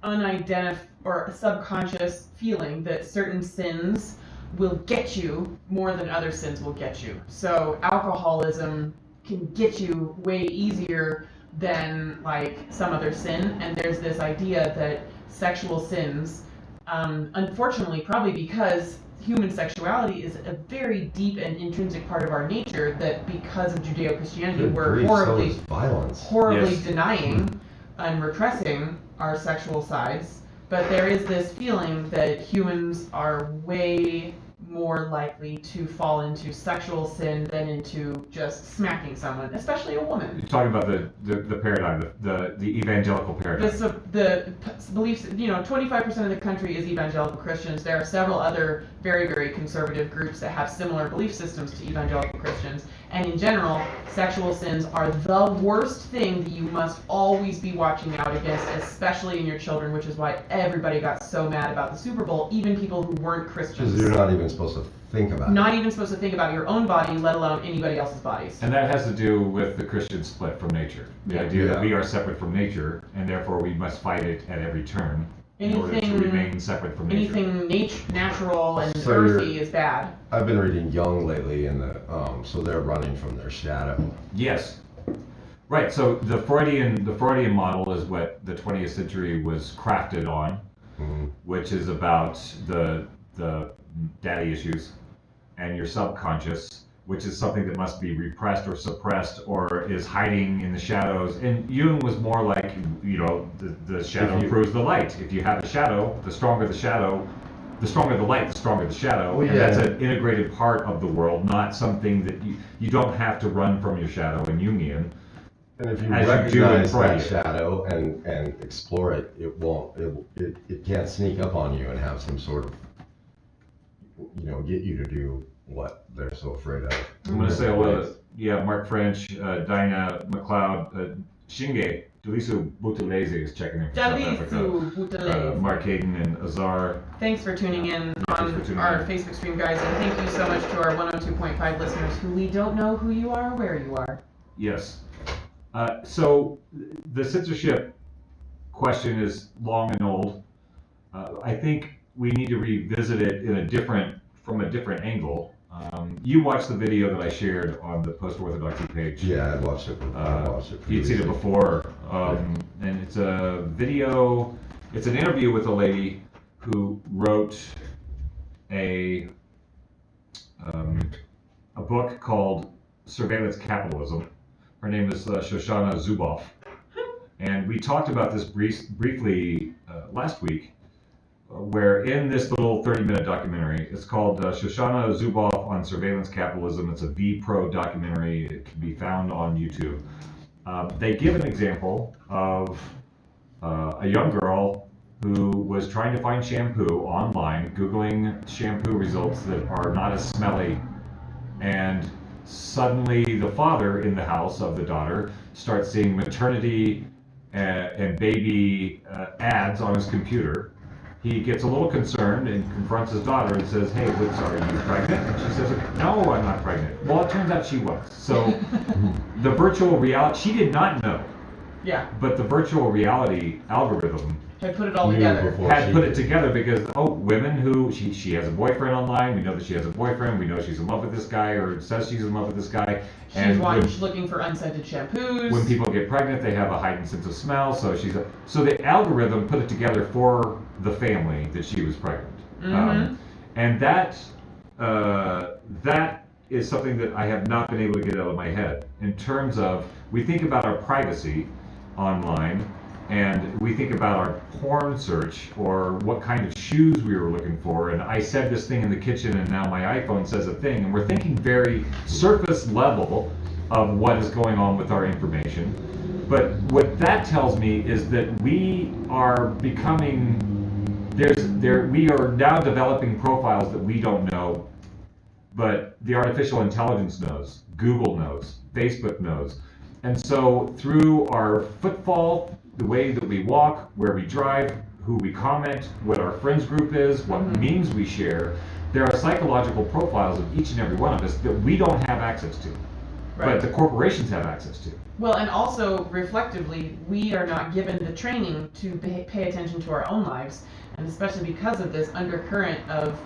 unidentified or subconscious feeling that certain sins will get you more than other sins will get you. So alcoholism can get you way easier than like some other sin, and there's this idea that sexual sins, unfortunately, probably because human sexuality is a very deep and intrinsic part of our nature, that because of Judeo-Christianity we're horribly denying and repressing our sexual sides. But there is this feeling that humans are way more likely to fall into sexual sin than into just smacking someone, especially a woman. You're talking about the paradigm, the evangelical paradigm. The beliefs, 25% of the country is evangelical Christians. There are several other very, very conservative groups that have similar belief systems to evangelical Christians. And in general, sexual sins are the worst thing that you must always be watching out against, especially in your children, which is why everybody got so mad about the Super Bowl, even people who weren't Christians. Because you're not even supposed to think about it. Not even supposed to think about your own body, let alone anybody else's bodies. And that has to do with the Christian split from nature. The idea that we are separate from nature, and therefore we must fight it at every turn in order to remain separate from nature. Anything natural and earthy is bad. I've been reading Jung lately, and so they're running from their shadow. Yes. Right. So the Freudian model is what the 20th century was crafted on, which is about the daddy issues and your subconscious, which is something that must be repressed or suppressed or is hiding in the shadows. And Jung was more like, the shadow proves the light. If you have a shadow, the stronger the shadow, the stronger the light, the stronger the shadow. And that's an integrated part of the world, not something that you don't have to run from your shadow in Jungian. And if you recognize that shadow and explore it, it can't sneak up on you and have some sort of, get you to do what they're so afraid of. I'm going to say hello to, Mark French, Dinah McLeod, Shinge, Dalisu Butheleze is checking in from South Africa. Mark Hayden and Azar. Thanks for tuning in on our Facebook stream, guys, and thank you so much to our 102.5 listeners who we don't know who you are or where you are. Yes. So the censorship question is long and old. I think we need to revisit it from a different angle. You watched the video that I shared on the Post-Orthodoxy page. Yeah, I watched it. You'd seen it before. And it's a video, it's an interview with a lady who wrote a book called Surveillance Capitalism. Her name is Shoshana Zuboff. And we talked about this briefly last week, where in this little 30-minute documentary, it's called Shoshana Zuboff on Surveillance Capitalism. It's a V-Pro documentary. It can be found on YouTube. They give an example of a young girl who was trying to find shampoo online, Googling shampoo results that are not as smelly, and suddenly the father in the house of the daughter starts seeing maternity and baby ads on his computer. He gets a little concerned and confronts his daughter and says, "Hey, are you pregnant?" And she says, "No, I'm not pregnant." Well, it turns out she was. So the virtual reality, she did not know. Yeah. But the virtual reality algorithm had put it all together. Put it together because, women who, she has a boyfriend online, we know that she has a boyfriend, we know she's in love with this guy or says she's in love with this guy. She's looking for unscented shampoos. When people get pregnant, they have a heightened sense of smell, so the algorithm put it together for the family that she was pregnant. Mm-hmm. And that is something that I have not been able to get out of my head in terms of, we think about our privacy online, and we think about our porn search or what kind of shoes we were looking for, and I said this thing in the kitchen and now my iPhone says a thing, and we're thinking very surface level of what is going on with our information. But what that tells me is that we are becoming, we are now developing profiles that we don't know, but the artificial intelligence knows, Google knows, Facebook knows. And so through our footfall, the way that we walk, where we drive, who we comment, what our friends group is, what memes we share, there are psychological profiles of each and every one of us that we don't have access to. but the corporations have access to. Well, and also reflectively, we are not given the training to pay attention to our own lives, and especially because of this undercurrent of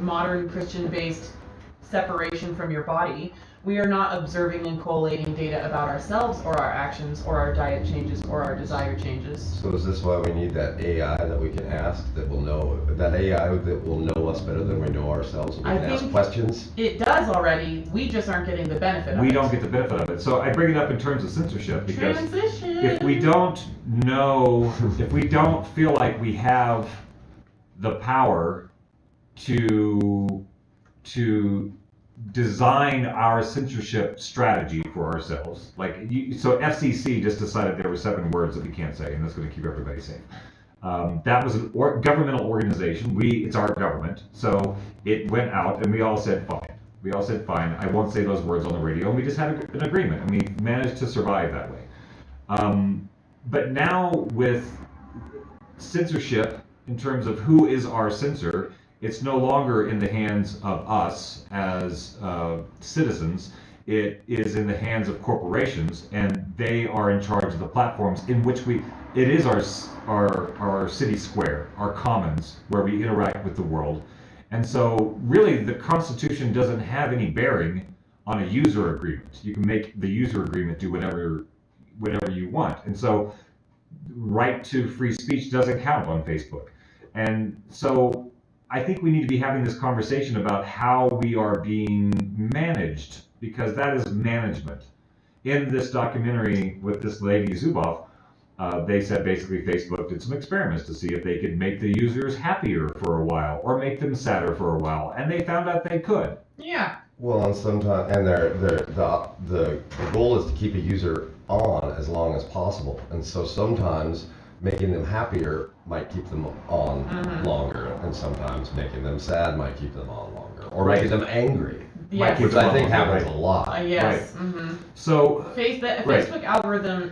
modern Christian-based separation from your body, we are not observing and collating data about ourselves or our actions or our diet changes or our desire changes. So is this why we need that AI that we can ask that will know, that AI that will know us better than we know ourselves, and we can ask questions? It does already, we just aren't getting the benefit of it. We don't get the benefit of it. So I bring it up in terms of censorship because if we don't know, if we don't feel like we have the power to design our censorship strategy for ourselves. So FCC just decided there were 7 words that we can't say, and that's going to keep everybody safe. That was a governmental organization. It's our government. So it went out, and we all said fine. We all said fine. I won't say those words on the radio. And we just had an agreement, and we managed to survive that way. But now with censorship, in terms of who is our censor, it's no longer in the hands of us as citizens. It is in the hands of corporations, and they are in charge of the platforms in which it is our city square, our commons, where we interact with the world. And so really the Constitution doesn't have any bearing on a user agreement. You can make the user agreement do whatever you want. And so right to free speech doesn't count on Facebook. And so I think we need to be having this conversation about how we are being managed, because that is management. In this documentary with this lady Zuboff, they said basically Facebook did some experiments to see if they could make the users happier for a while or make them sadder for a while, and they found out they could. Yeah. Well, and sometimes, and the goal is to keep a user on as long as possible, and so sometimes making them happier might keep them on longer, and sometimes making them sad might keep them on longer, or making them angry, which I think happens a lot. Yes. So Facebook algorithm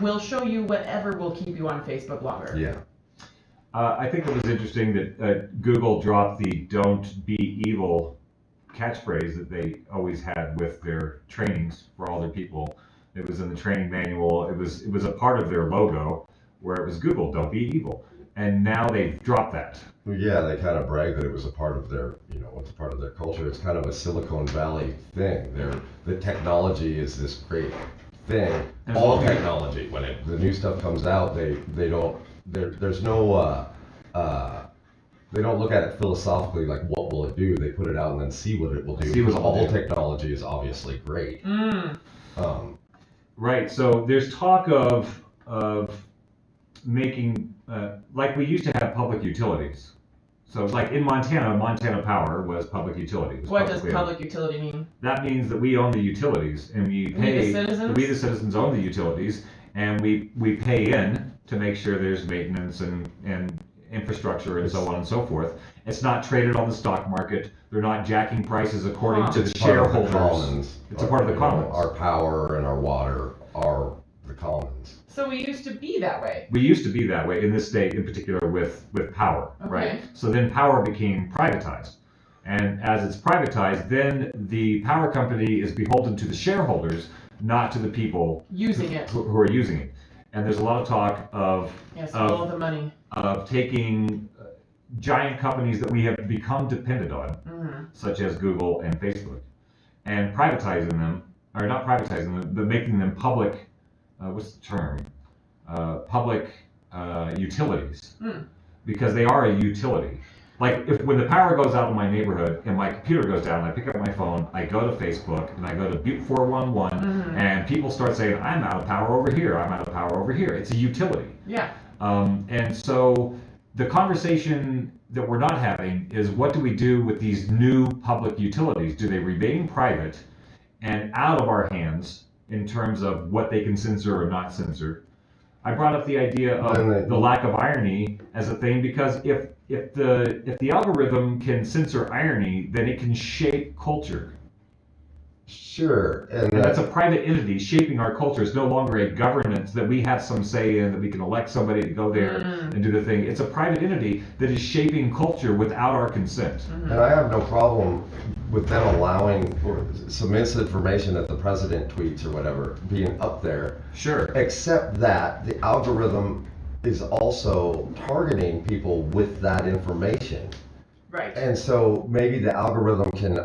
will show you whatever will keep you on Facebook longer. Yeah. I think it was interesting that Google dropped the "Don't be evil" catchphrase that they always had with their trainings for all their people. It was in the training manual. It was a part of their logo, where it was Google, don't be evil. And now they've dropped that. Yeah, they kind of brag that it was a part of their, it's a part of their culture. It's kind of a Silicon Valley thing. The technology is this great thing. And all technology, when the new stuff comes out, they don't look at it philosophically like what will it do. They put it out and then see what it will do. Because all technology is obviously great. Right. So there's talk of making, like we used to have public utilities. So like in Montana Power was public utility. What does public utility mean? That means that we own the utilities, and we pay. We the citizens own the utilities, and we pay in to make sure there's maintenance and infrastructure and so on and so forth. It's not traded on the stock market. They're not jacking prices according to the shareholders. It's a part of the commons. Our power and our water are the commons. So we used to be that way. We used to be that way in this state, in particular with power, right? So then power became privatized. And as it's privatized, then the power company is beholden to the shareholders, not to the people using it. Who are using it. And there's a lot of talk of all the money. Of taking giant companies that we have become dependent on, such as Google and Facebook, and privatizing them, or not privatizing them, but making them public, what's the term? Public utilities, because they are a utility. Like when the power goes out in my neighborhood and my computer goes down, I pick up my phone, I go to Facebook, and I go to Butte 411, and people start saying, I'm out of power over here, I'm out of power over here. It's a utility. Yeah. And so the conversation that we're not having is, what do we do with these new public utilities? Do they remain private and out of our hands in terms of what they can censor or not censor? I brought up the idea of the lack of irony as a thing, because if the algorithm can censor irony, then it can shape culture. Sure. And that's a private entity shaping our culture. It's no longer a governance that we have some say in, that we can elect somebody to go there and do the thing. It's a private entity that is shaping culture without our consent. And I have no problem with them allowing some misinformation that the president tweets or whatever being up there. Sure. Except that the algorithm is also targeting people with that information. Right. And so maybe the algorithm can,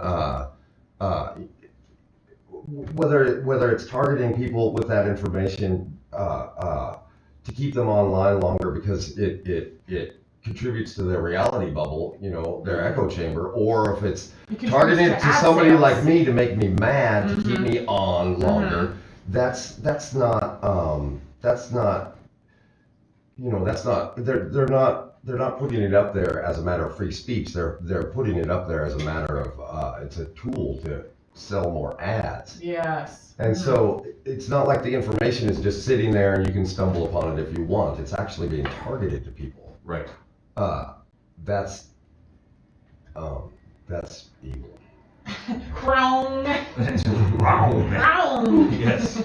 whether it's targeting people with that information to keep them online longer because it contributes to their reality bubble, their echo chamber, or if it's targeted to somebody like me to make me mad to keep me on longer, that's not they're not putting it up there as a matter of free speech. They're putting it up there as a matter of it's a tool to sell more ads. Yes. And so it's not like the information is just sitting there and you can stumble upon it if you want. It's actually being targeted to people. Right. That's evil. Wrong. That's wrong. Wrong. Yes.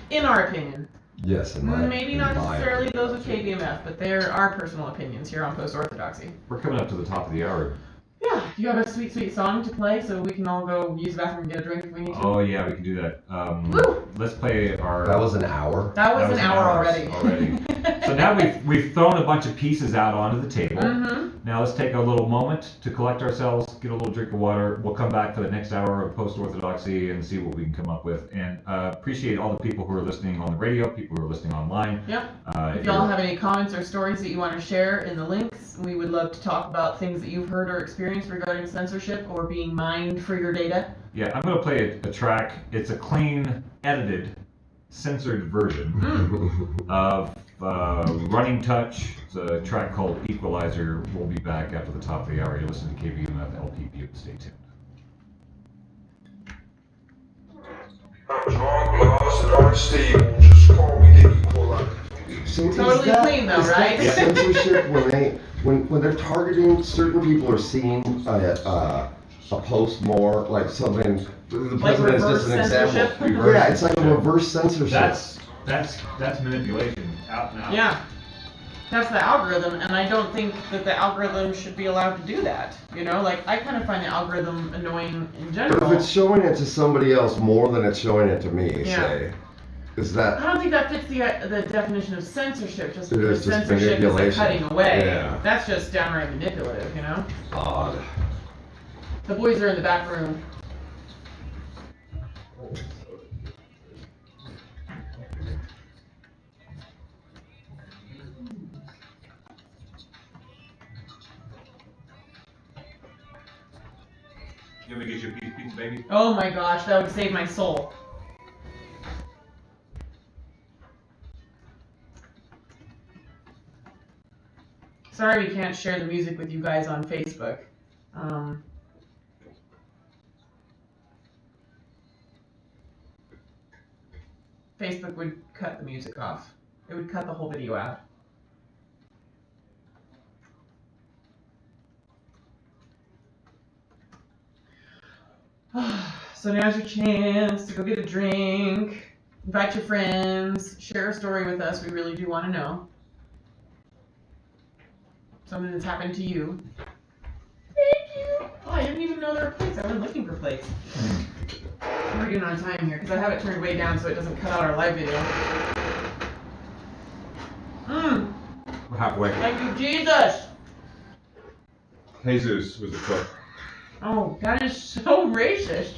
In our opinion. Yes, maybe not necessarily those of KBMF, but there are personal opinions here on Post-Orthodoxy. We're coming up to the top of the hour. Yeah, you have a sweet, sweet song to play so we can all go use the bathroom and get a drink if we need to? Oh, yeah, we can do that. Let's play our... That was an hour? That was an hour already. So now we've thrown a bunch of pieces out onto the table. Now let's take a little moment to collect ourselves, get a little drink of water. We'll come back for the next hour of Post-Orthodoxy and see what we can come up with. And appreciate all the people who are listening on the radio, people who are listening online. Yep. If y'all have any comments or stories that you want to share in the links, we would love to talk about things that you've heard or experienced regarding censorship or being mined for your data. Yeah, I'm going to play a track. It's a clean, edited, censored version of Running Touch. It's a track called Equalizer. We'll be back after the top of the hour. You listen to KBMF LPP. Stay tuned. So totally clean though, right? Censorship when they're targeting certain people or seeing a post more like something. The president is just an example. Yeah, it's like a reverse censorship. That's manipulation out and out. Yeah. That's the algorithm, and I don't think that the algorithm should be allowed to do that. I kind of find the algorithm annoying in general. But if it's showing it to somebody else more than it's showing it to me, say, is that... I don't think that fits the definition of censorship, just it because is just censorship is like cutting away. Yeah. That's just downright manipulative, Odd. The boys are in the back room. You want me to get you a piece of pizza, baby? Oh my gosh, that would save my soul. Sorry we can't share the music with you guys on Facebook. Facebook would cut the music off. It would cut the whole video out. So now's your chance to go get a drink, invite your friends, share a story with us. We really do want to know. Something that's happened to you. Thank you. Oh, I didn't even know there were plates. I went looking for plates. We're getting on time here because I have it turned way down so it doesn't cut out our live video. We're halfway. Thank you, Jesus. Jesus was the cook. Oh, that is so racist.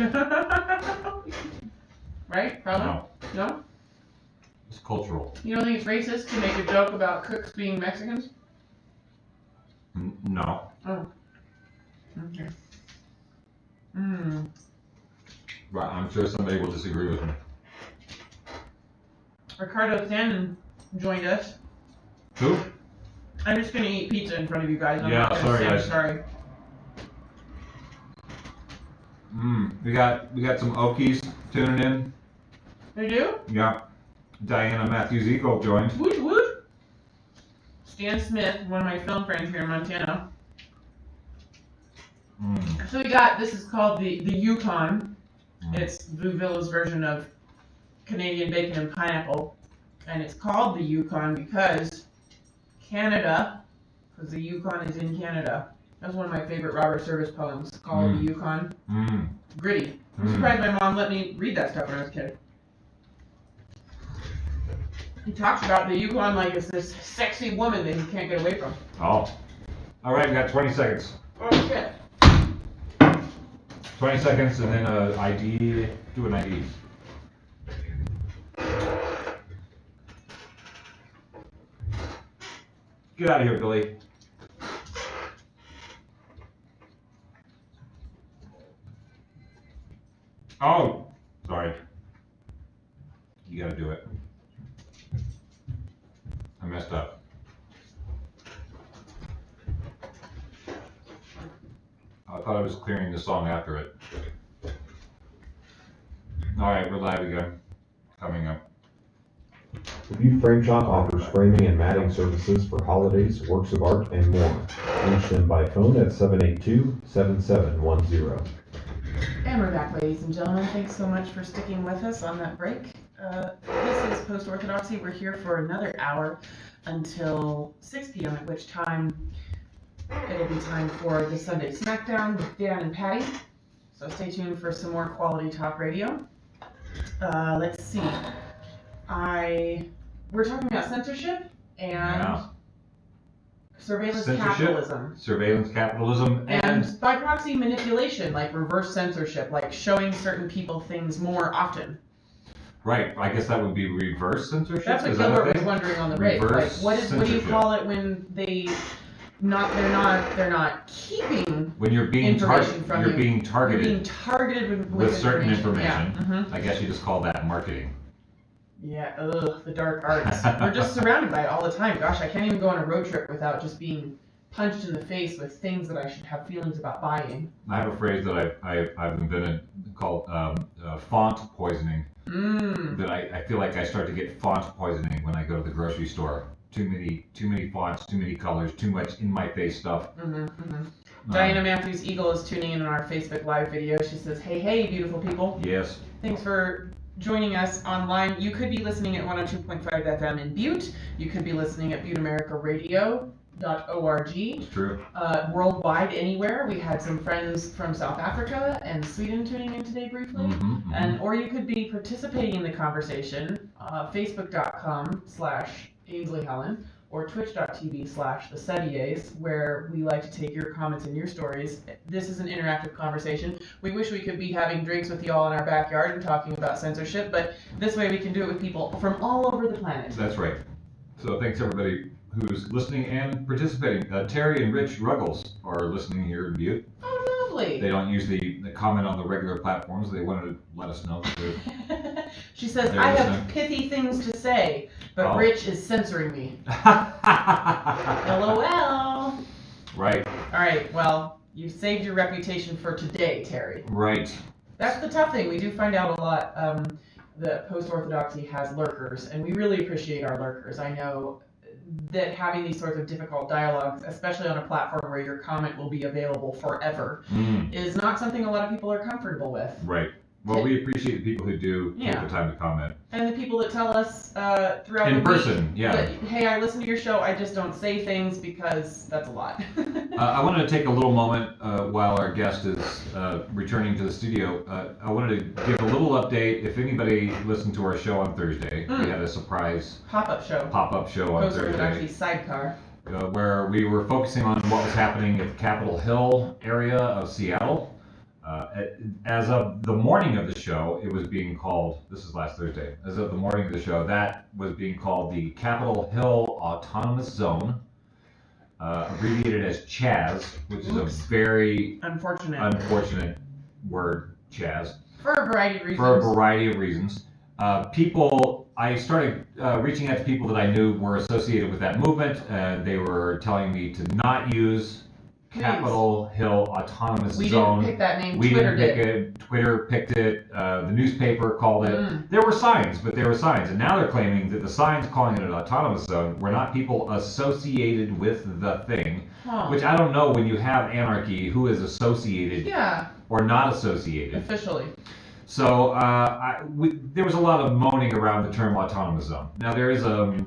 Right? Probably? No? It's cultural. You don't think it's racist to make a joke about cooks being Mexicans? No. Oh. Okay. But I'm sure somebody will disagree with me. Ricardo Thanon joined us. Who? I'm just gonna eat pizza in front of you guys. I'm Yeah, not gonna sorry, say I'm guys. sorry. We got some Okies tuning in. They do? Yeah. Diana Matthews Eagle joined. Woot woot. Stan Smith, one of my film friends here in Montana. So we got, this is called the Yukon. It's Vuvilla's version of Canadian bacon and pineapple, and it's called the Yukon because the Yukon is in Canada. That's one of my favorite Robert Service poems, called the Yukon. Gritty. I'm surprised my mom let me read that stuff when I was a kid. He talks about the Yukon like it's this sexy woman that he can't get away from. Oh. All right, we got 20 seconds. Oh, shit. 20 seconds and then ID. Do an ID. Get out of here, Billy. Oh, sorry. You gotta do it. I messed up. I thought I was clearing the song after it. Alright, we're live again. Coming up. The Butte Frame Shop offers framing and matting services for holidays, works of art, and more. Reach them by phone at 782-7710. And we're back, ladies and gentlemen. Thanks so much for sticking with us on that break. This is Post-Orthodoxy. We're here for another hour until 6 p.m., at which time it'll be time for the Sunday Smackdown with Dan and Patty. So stay tuned for some more quality talk radio. Let's see. We're talking about censorship and surveillance capitalism. Surveillance capitalism and by proxy manipulation, like reverse censorship, like showing certain people things more often. Right. I guess that would be reverse censorship. That's what Gilbert was wondering on the break. Like, what do you call it when they're not keeping when you're being information from you. You're being targeted. You're being targeted with certain information. Yeah. I guess you just call that marketing. Yeah, the dark arts. We're just surrounded by it all the time. Gosh, I can't even go on a road trip without just being punched in the face with things that I should have feelings about buying. I have a phrase that I've invented called font poisoning. That I feel like I start to get font poisoning when I go to the grocery store. Too many fonts, too many colors, too much in my face stuff. Diana Matthews Eagle is tuning in on our Facebook Live video. She says, hey, beautiful people. Yes. Thanks for joining us online. You could be listening at 102.5 FM in Butte. You could be listening at butteamericaradio.org. It's true. Worldwide, anywhere. We had some friends from South Africa and Sweden tuning in today briefly. Or you could be participating in the conversation, facebook.com/Ainsley Helen or twitch.tv/the Sediers, where we like to take your comments and your stories. This is an interactive conversation. We wish we could be having drinks with you all in our backyard and talking about censorship, but this way we can do it with people from all over the planet. That's right. So thanks everybody who's listening and participating. Terry and Rich Ruggles are listening here in Butte. Oh, lovely. They don't usually comment on the regular platforms. They wanted to let us know. She says, I have pithy things to say, but Rich is censoring me. LOL. Right. All right, well, you've saved your reputation for today, Terry. Right. That's the tough thing. We do find out a lot that Post-Orthodoxy has lurkers, and we really appreciate our lurkers. I know that having these sorts of difficult dialogues, especially on a platform where your comment will be available forever, is not something a lot of people are comfortable with. Right. Well, we appreciate the people who do take the time to comment. And the people that tell us throughout in the person, week that, hey, I listen to your show, I just don't say things because that's a lot. I wanted to take a little moment while our guest is returning to the studio. I wanted to give a little update. If anybody listened to our show on Thursday, we had a surprise pop-up show on Thursday. Sidecar. Where we were focusing on what was happening at the Capitol Hill area of Seattle. As of the morning of the show, it was being called, this is last Thursday, as of the morning of the show, that was being called the Capitol Hill Autonomous Zone, abbreviated as CHAZ, which is a very unfortunate word, CHAZ. For a variety of reasons. I started reaching out to people that I knew were associated with that movement. They were telling me to not use Capitol Hill Autonomous Zone. We didn't pick that name. Twitter picked it. Twitter picked it. The newspaper called it. There were signs, but there were signs. And now they're claiming that the signs calling it an autonomous zone were not people associated with the thing. Which I don't know when you have anarchy who is associated or not associated. Officially. So there was a lot of moaning around the term autonomous zone. Now there is a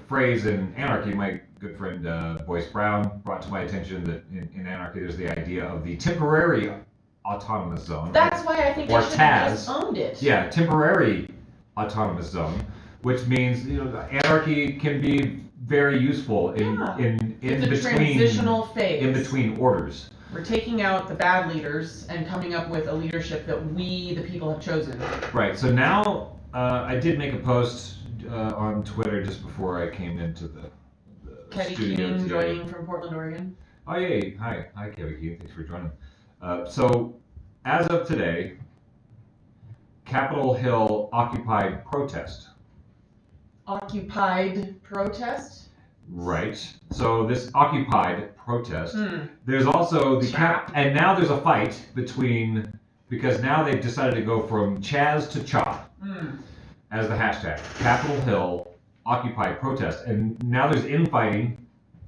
phrase in anarchy. My good friend Boyce Brown brought to my attention that in anarchy there's the idea of the temporary autonomous zone. That's why I think they should have just owned it. Yeah, temporary autonomous zone, which means anarchy can be very useful in between transitional phase. In between orders. We're taking out the bad leaders and coming up with a leadership that we, the people, have chosen. Right. So now I did make a post on Twitter just before I came into the Kevin studio Keene today. joining from Portland, Oregon. Oh, yay. Hi, Kevin Keene. Thanks for joining. So as of today, Capitol Hill occupied protest. Occupied protest? Right. So this occupied protest. There's also and now there's a fight because now they've decided to go from Chaz to Chop as the hashtag. Capitol Hill occupied protest. And now there's infighting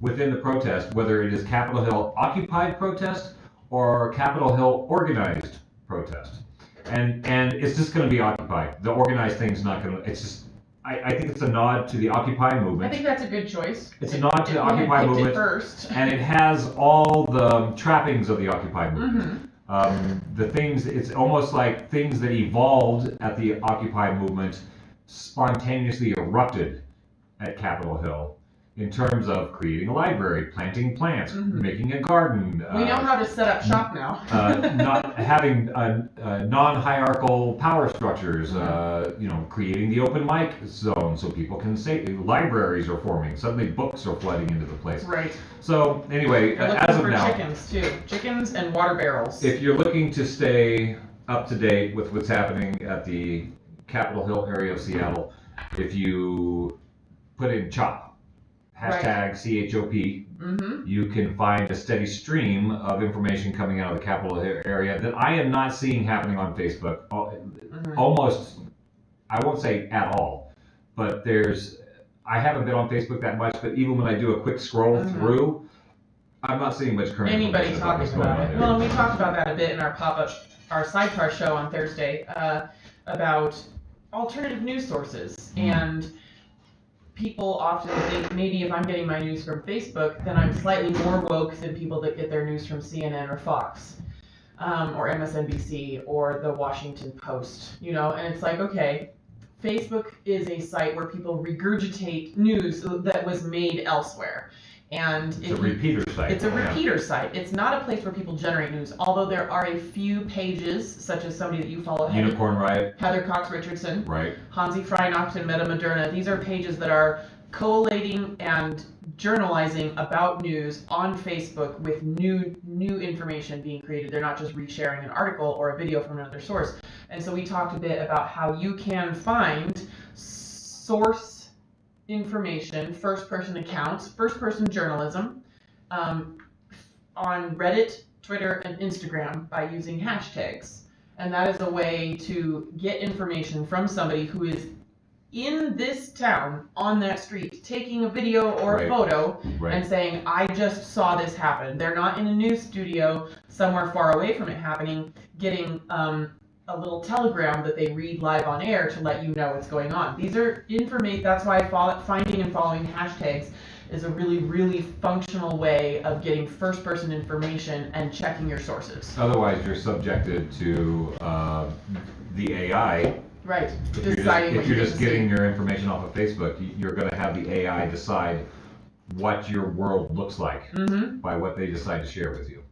within the protest, whether it is Capitol Hill occupied protest or Capitol Hill organized protest. And it's just going to be occupied. The organized thing's not going to, it's just, I think it's a nod to the Occupy movement. I think that's a good choice. It's a nod to the Occupy movement, first. and it has all the trappings of the Occupy movement. The things, it's almost like things that evolved at the Occupy movement spontaneously erupted at Capitol Hill in terms of creating a library, planting plants, making a garden. We know how to set up shop now. Not having non-hierarchical power structures, creating the open mic zone so people can say libraries are forming. Suddenly books are flooding into the place. Right. So anyway, as of now, chickens too. Chickens and water barrels. If you're looking to stay up to date with what's happening at the Capitol Hill area of Seattle, if you put in CHOP, hashtag CHOP, you can find a steady stream of information coming out of the Capitol Hill area that I am not seeing happening on Facebook. Almost, I won't say at all, but I haven't been on Facebook that much, but even when I do a quick scroll through, I'm not seeing much current anybody information talking about it. there. Well, we talked about that a bit in our sidecar show on Thursday about alternative news sources. And people often think maybe if I'm getting my news from Facebook, then I'm slightly more woke than people that get their news from CNN or Fox or MSNBC or the Washington Post, and it's like, okay, Facebook is a site where people regurgitate news that was made elsewhere. And it's a repeater site. It's a repeater site. It's not a place where people generate news, although there are a few pages, such as somebody that you follow, Unicorn Riot, Heather Cox Richardson, right, Hansi Freinacht, and Meta Moderna. These are pages that are collating and journalizing about news on Facebook with new information being created. They're not just resharing an article or a video from another source. And so we talked a bit about how you can find source information, first-person accounts, first-person journalism on Reddit, Twitter, and Instagram by using hashtags. And that is a way to get information from somebody who is in this town, on that street, taking a video or a photo and saying, I just saw this happen. They're not in a news studio somewhere far away from it happening, getting a little telegram that they read live on air to let you know what's going on. These are that's why finding and following hashtags is a really, really functional way of getting first-person information and checking your sources. Otherwise, you're subjected to the AI. Right. If you're just getting your information off of Facebook, you're going to have the AI decide what your world looks like by what they decide to share with you.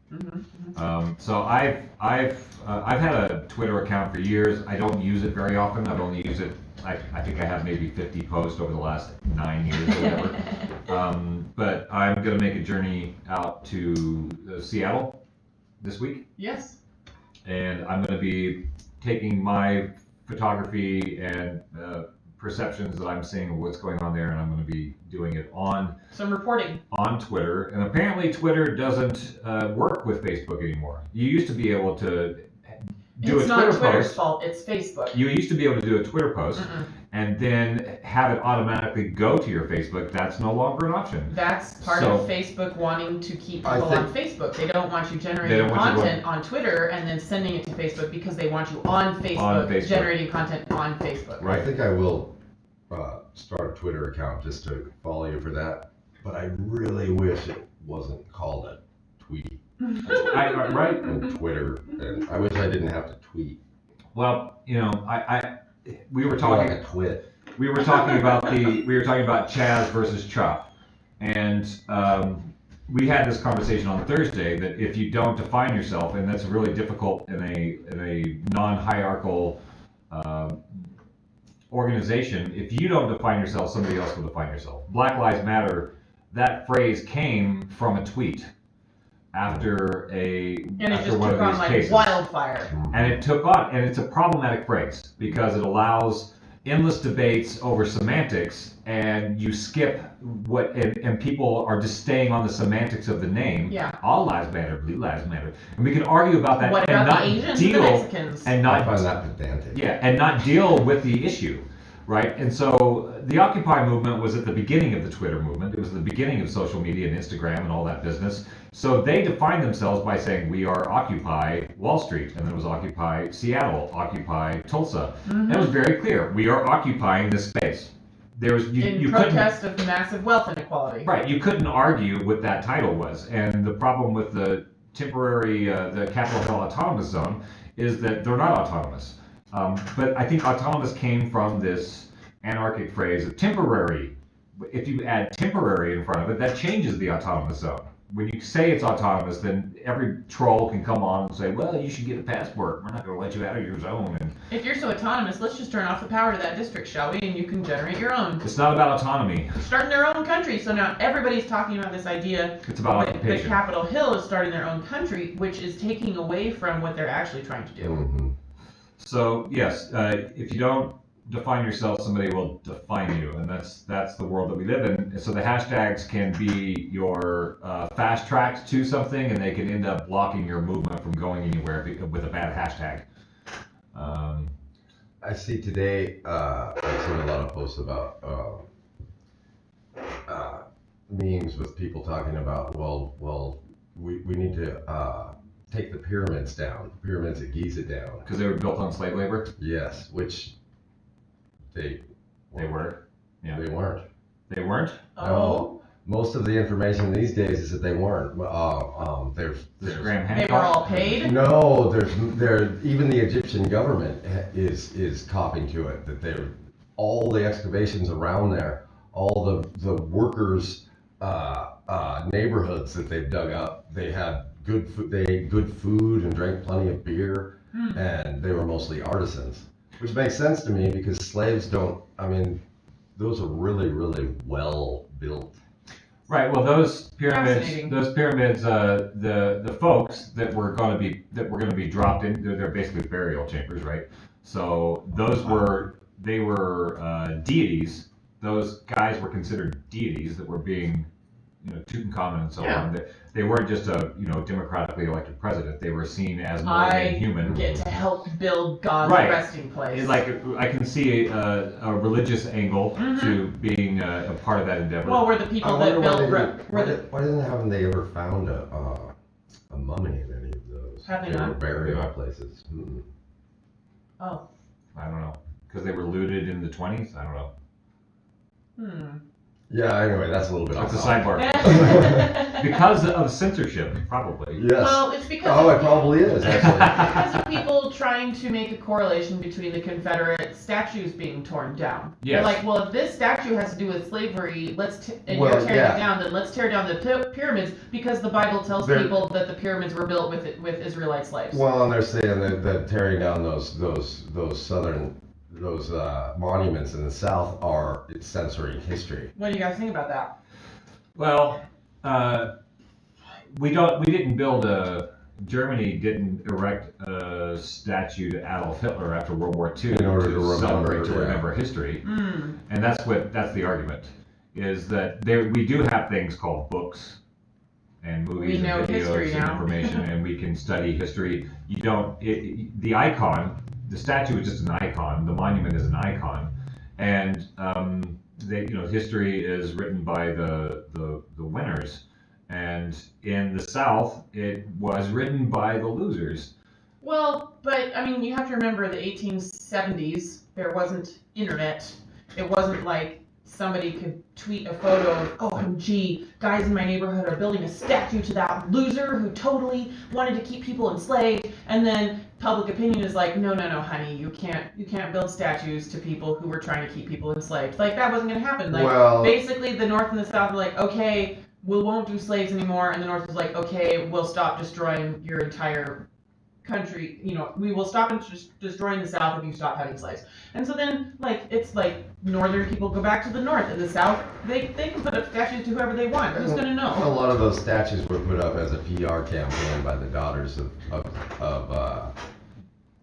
So I've had a Twitter account for years. I don't use it very often. I've only used it. I think I have maybe 50 posts over the last 9 years or whatever. But I'm going to make a journey out to Seattle this week. Yes. And I'm going to be taking my photography and perceptions that I'm seeing of what's going on there, and I'm going to be doing it on some reporting on Twitter. And apparently Twitter doesn't work with Facebook anymore. You used to be able to do a Twitter post. It's not Twitter's fault, it's Facebook. You used to be able to do a Twitter post, and then have it automatically go to your Facebook, that's no longer an option. That's part of Facebook wanting to keep people on Facebook. They don't want you generating content on Twitter and then sending it to Facebook because they want you on Facebook. Generating content on Facebook. Right. I think I will start a Twitter account just to follow you for that, but I really wish it wasn't called a tweet. Right? And Twitter, and I wish I didn't have to tweet. Well, we were talking like a twit. We were talking about Chaz versus Chop, and we had this conversation on Thursday that if you don't define yourself, and that's really difficult in a non-hierarchical organization, if you don't define yourself, somebody else will define yourself. Black Lives Matter, that phrase came from a tweet after one of these cases. Wildfire. And it took on, and it's a problematic phrase because it allows endless debates over semantics, and you skip and people are just staying on the semantics of the name. Yeah. All lives matter, blue lives matter, and we can argue about that what and about not the Asians deal and the Mexicans? And not I find that pedantic. Yeah, and not deal with the issue. Right, and so the Occupy movement was at the beginning of the Twitter movement. It was the beginning of social media and Instagram and all that business. So they defined themselves by saying, we are Occupy Wall Street, and then it was Occupy Seattle, Occupy Tulsa. And it was very clear, we are occupying this space. There was in protest of massive wealth inequality. Right, you couldn't argue what that title was. And the problem with the temporary, the Capitol Hill Autonomous Zone is that they're not autonomous. But I think autonomous came from this anarchic phrase of temporary. If you add temporary in front of it, that changes the autonomous zone. When you say it's autonomous, then every troll can come on and say, well, you should get a passport. We're not going to let you out of your zone. And if you're so autonomous, let's just turn off the power to that district, shall we? And you can generate your own. It's not about autonomy. Starting their own country. So now everybody's talking about this idea. It's about that occupation. The Capitol Hill is starting their own country, which is taking away from what they're actually trying to do. Mm-hmm. So yes, if you don't define yourself, somebody will define you, and that's the world that we live in. So the hashtags can be your fast tracks to something, and they can end up blocking your movement from going anywhere with a bad hashtag. I see today, I've seen a lot of posts about memes with people talking about, we need to take the pyramids down, pyramids at Giza down. Because they were built on slave labor? Yes, which they were. Yeah. They weren't. They weren't? No. Most of the information these days is that they weren't. There's Graham Hancock. They were all paid? No, even the Egyptian government is copying to it, that all the excavations around there, all the workers' neighborhoods that they've dug up, they had good food, they ate good food and drank plenty of beer, and they were mostly artisans, which makes sense to me because slaves those are really, really well built. Right. Well, those pyramids, the folks that were going to be dropped in, they're basically burial chambers, right? So those were deities. Those guys were considered deities that were being, Tutankhamun and so on. They weren't just a democratically elected president. They were seen as more than human. I get to help build God's resting place. Like I can see a religious angle to being a part of that endeavor. Well, we're the people that built. Why haven't they ever found a mummy in any of those? Have they were not? burial places. Mm-hmm. Oh. I don't know, because they were looted in the 20s. I don't know. Yeah, anyway, that's a little bit That's a sidebar. Because of censorship, probably. Yes. Well, it's because it probably is, actually. because of people trying to make a correlation between the Confederate statues being torn down. Yes. They're like, well, if this statue has to do with slavery, you're tearing it down, then let's tear down the pyramids, because the Bible tells people that the pyramids were built with Israelite slaves. Well, and they're saying that tearing down those southern monuments in the South it's censoring history. What do you guys think about that? Well, Germany didn't erect a statue to Adolf Hitler after World War II in order to remember history. And that's the argument, is that we do have things called books and movies and videos and information, and we can study history. The icon, the statue is just an icon, the monument is an icon, And history is written by the winners, and in the South, it was written by the losers. Well, but I mean, you have to remember the 1870s. There wasn't internet. It wasn't like somebody could tweet a photo of, OMG, guys in my neighborhood are building a statue to that loser who totally wanted to keep people enslaved, and then public opinion is like, no, honey, you can't build statues to people who were trying to keep people enslaved. Like, that wasn't going to happen. Like, basically, the North and the South were like, okay, we won't do slaves anymore, and the North was like, okay, we'll stop destroying your entire country, we will stop destroying the South if you stop having slaves. And so then, it's like northern people go back to the North, and the South, they can put up statues to whoever they want. Who's going to know? A lot of those statues were put up as a PR campaign by the daughters of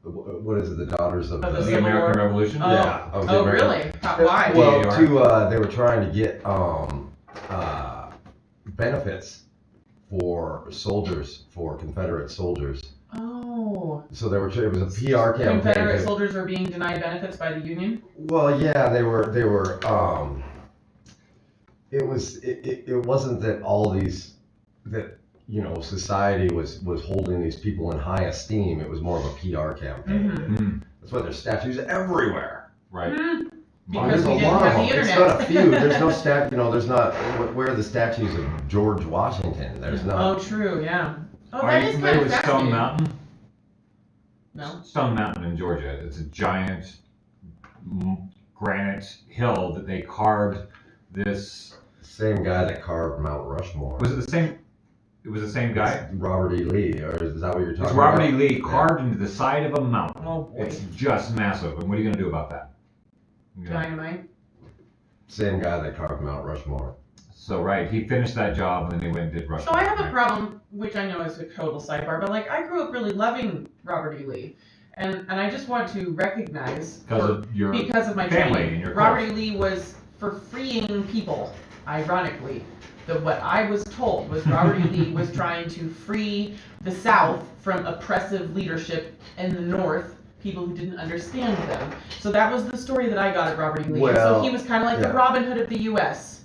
what is it? The daughters of the American Revolution? Yeah. Really? Why? Well, they were trying to get benefits for soldiers, for Confederate soldiers. Oh. So it was a PR campaign. Confederate soldiers were being denied benefits by the Union? Well, yeah, they were. It wasn't that all these society was holding these people in high esteem. It was more of a PR campaign. Mm-hmm. That's why there's statues everywhere. Right. Mm-hmm. Because there's a lot of them. It's not a few. There's no there's not. Where are the statues of George Washington? There's not. Oh, true. Yeah. Oh, Are you familiar with Stone Mountain? No. Stone Mountain in Georgia. It's a giant granite hill that they carved this. Same guy that carved Mount Rushmore. Was it the same? It was the same guy? It's Robert E. Lee, or is that what you're talking about? It's Robert E. Lee carved into the side of a mountain. Oh, boy. It's just massive. And what are you going to do about that? Dynamite. Same guy that carved Mount Rushmore. So, right, he finished that job and then he went and did Rushmore. So I have a problem, which I know is a total sidebar, but I grew up really loving Robert E. Lee. And I just want to recognize, because of my family training, and your Robert E. Lee was for freeing people, ironically. What I was told was Robert E. Lee was trying to free the South from oppressive leadership in the North, people who didn't understand them. So that was the story that I got of Robert E. Lee. Well, so he was kind of like the Robin Hood of the U.S.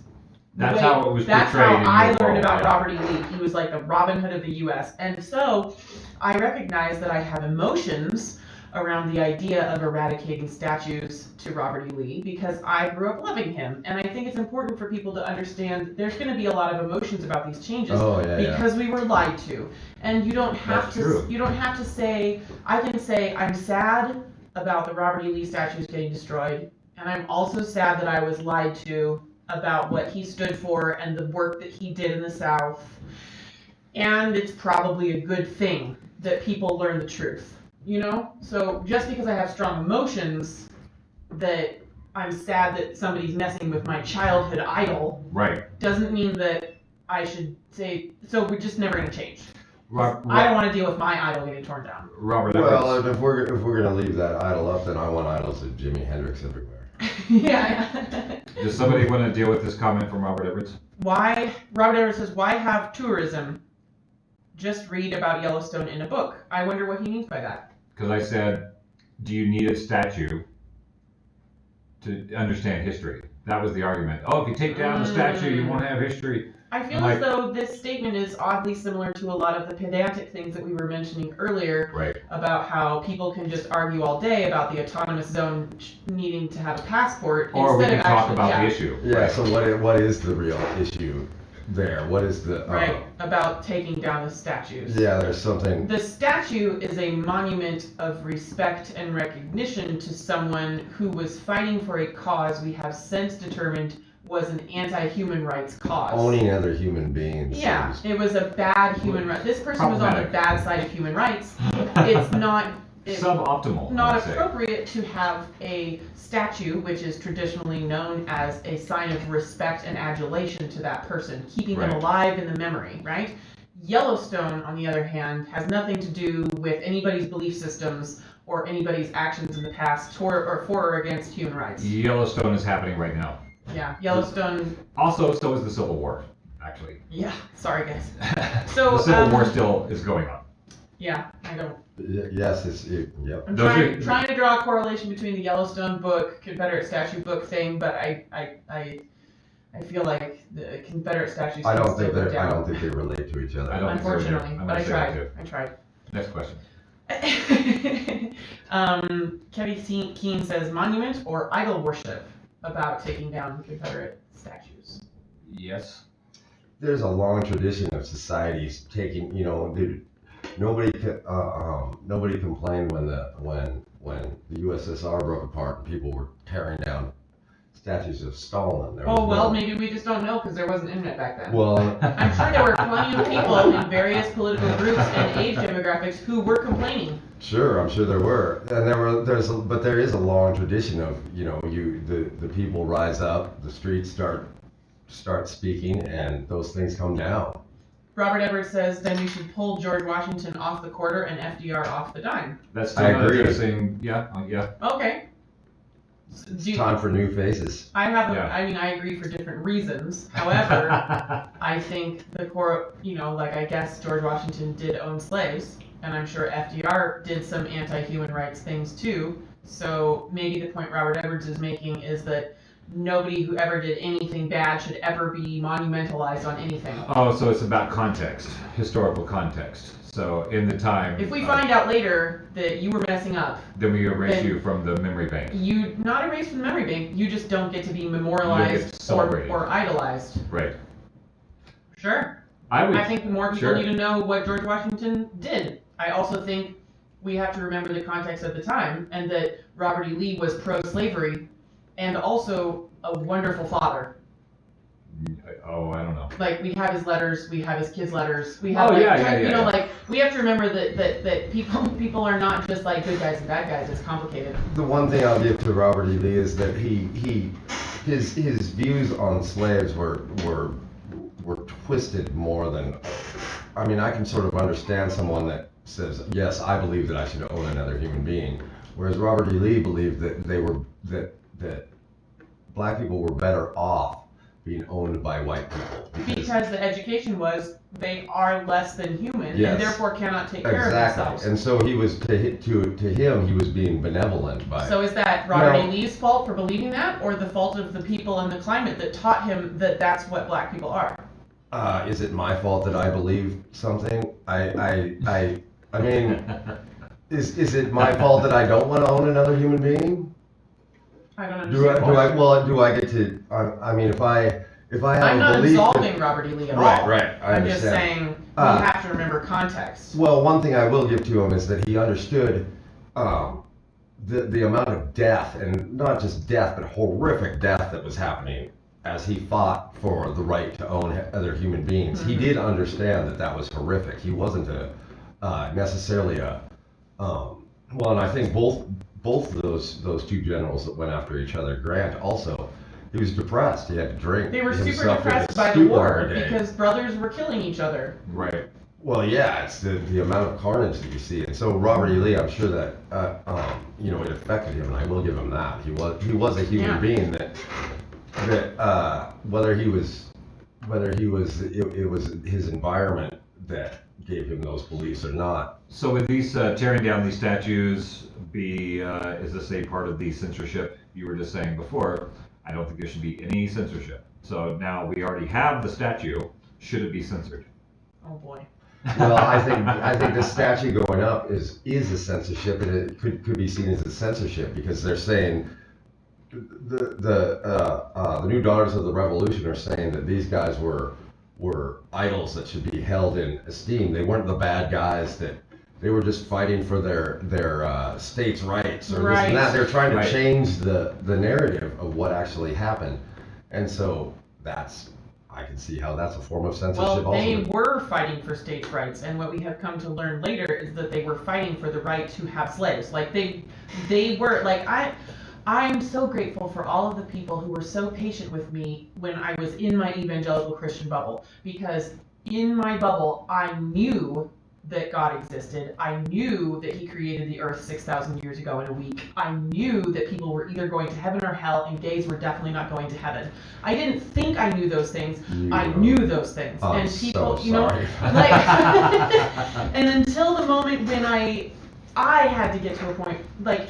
That's how it was portrayed. That's how I learned world, about Robert E. Lee. He was like the Robin Hood of the U.S. And so I recognize that I have emotions around the idea of eradicating statues to Robert E. Lee because I grew up loving him. And I think it's important for people to understand there's going to be a lot of emotions about these changes because we were lied to. And you don't have to say, I can say I'm sad about the Robert E. Lee statues getting destroyed. And I'm also sad that I was lied to about what he stood for and the work that he did in the South. And it's probably a good thing that people learn the truth. So just because I have strong emotions that I'm sad that somebody's messing with my childhood idol, doesn't mean that I should say, so we're just never going to change. I don't want to deal with my idol getting torn down. Well, if we're going to leave that idol up, then I want idols of Jimi Hendrix everywhere. Yeah. Does somebody want to deal with this comment from Robert Edwards? Robert Edwards says, why have tourism? Just read about Yellowstone in a book. I wonder what he means by that. Because I said, do you need a statue to understand history? That was the argument. Oh, if you take down the statue, you won't have history. I feel as though this statement is oddly similar to a lot of the pedantic things that we were mentioning earlier about how people can just argue all day about the autonomous zone needing to have a passport. Or we can talk about the issue. Yeah, so what is the real issue there? What is the... about taking down the statues. Yeah, there's something... The statue is a monument of respect and recognition to someone who was fighting for a cause we have since determined was an anti-human rights cause. Owning other human beings. Yeah, it was a bad human rights. This person was on the bad side of human rights. It's not... suboptimal. Not appropriate to have a statue, which is traditionally known as a sign of respect and adulation to that person, keeping them alive in the memory, right? Yellowstone, on the other hand, has nothing to do with anybody's belief systems or anybody's actions in the past for or against human rights. Yellowstone is happening right now. Yeah, Yellowstone. Also, so is the Civil War, actually. Yeah, sorry guys. So the Civil War still is going on. Yeah, I don't Yes, yep. I'm trying to draw a correlation between the Yellowstone book, Confederate statue book thing, but I feel like the Confederate statues. I don't think they relate to each other. Unfortunately, but I tried. Next question. Kevin Keene says monument or idol worship about taking down Confederate statues. Yes. There's a long tradition of societies taking, nobody complained when the USSR broke apart and people were tearing down statues of Stalin. Maybe we just don't know because there wasn't internet back then. Well, I'm sure there were plenty of people in various political groups and age demographics who were complaining. Sure, I'm sure there were, and but there is a long tradition of the people rise up, the streets start speaking, and those things come down. Robert Edwards says then you should pull George Washington off the quarter and FDR off the dime. That's still not addressing. Yeah. Okay. It's time for new faces. I agree for different reasons. However, I think the core, I guess George Washington did own slaves, and I'm sure FDR did some anti-human rights things too. So maybe the point Robert Edwards is making is that nobody who ever did anything bad should ever be monumentalized on anything. Oh, so it's about context, historical context. So in the time, if we find out later that you were messing up, then we erase you from the memory bank. You not erased from the memory bank. You just don't get to be memorialized or idolized. Right. Sure. I think more people need to know what George Washington did. I also think we have to remember the context of the time and that Robert E. Lee was pro-slavery and also a wonderful father. Oh, I don't know. Like, we have his letters, we have his kids' letters, we have we have to remember that people are not just like good guys and bad guys. It's complicated. The one thing I'll give to Robert E. Lee is that his views on slaves were twisted more than. I mean, I can sort of understand someone that says, yes, I believe that I should own another human being, whereas Robert E. Lee believed that that black people were better off being owned by white people. Because the education was they are less than human and therefore cannot take care of themselves. And so he was to him he was being benevolent by. So is that Robert E. Lee's fault for believing that, or the fault of the people and the climate that taught him that that's what black people are? Is it my fault that I believe something? I mean, is it my fault that I don't want to own another human being? I don't understand. Do I get to? I mean, if I have I'm not absolving Robert E. Lee at all. Right. I'm just saying we have to remember context. Well, one thing I will give to him is that he understood the amount of death, and not just death, but horrific death that was happening as he fought for the right to own other human beings. Mm-hmm. He did understand that was horrific. He wasn't necessarily a. Well, and I think both of those two generals that went after each other, Grant also, he was depressed. He had to drink. They were super depressed by the war because brothers were killing each other. Right. Well, yeah, it's the amount of carnage that you see, and so Robert E. Lee, I'm sure that it affected him, and I will give him that. He was a human being that whether it was his environment that gave him those beliefs or not. So with these tearing down these statues, is this a part of the censorship you were just saying before? I don't think there should be any censorship. So now we already have the statue. Should it be censored? Oh boy. Well, I think the statue going up is a censorship, and it could be seen as a censorship because they're saying the new daughters of the revolution are saying that these guys were idols that should be held in esteem. They weren't the bad guys that they were just fighting for their states' rights or this and that. They're trying to change the narrative of what actually happened, and so I can see how that's a form of censorship. Well, they were fighting for states' rights, and what we have come to learn later is that they were fighting for the right to have slaves. Like they were like I'm so grateful for all of the people who were so patient with me when I was in my evangelical Christian bubble, because in my bubble I knew that God existed. I knew that he created the earth 6,000 years ago in a week. I knew that people were either going to heaven or hell, and gays were definitely not going to heaven. I didn't think I knew those things. I knew those things. I'm and people, so sorry. and until the moment when I I had to get to a point, like,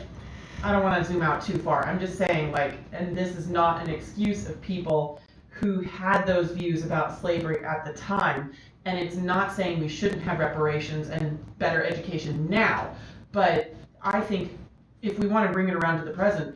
I don't want to zoom out too far. I'm just saying, like, and this is not an excuse of people who had those views about slavery at the time. And it's not saying we shouldn't have reparations and better education now. But I think if we want to bring it around to the present,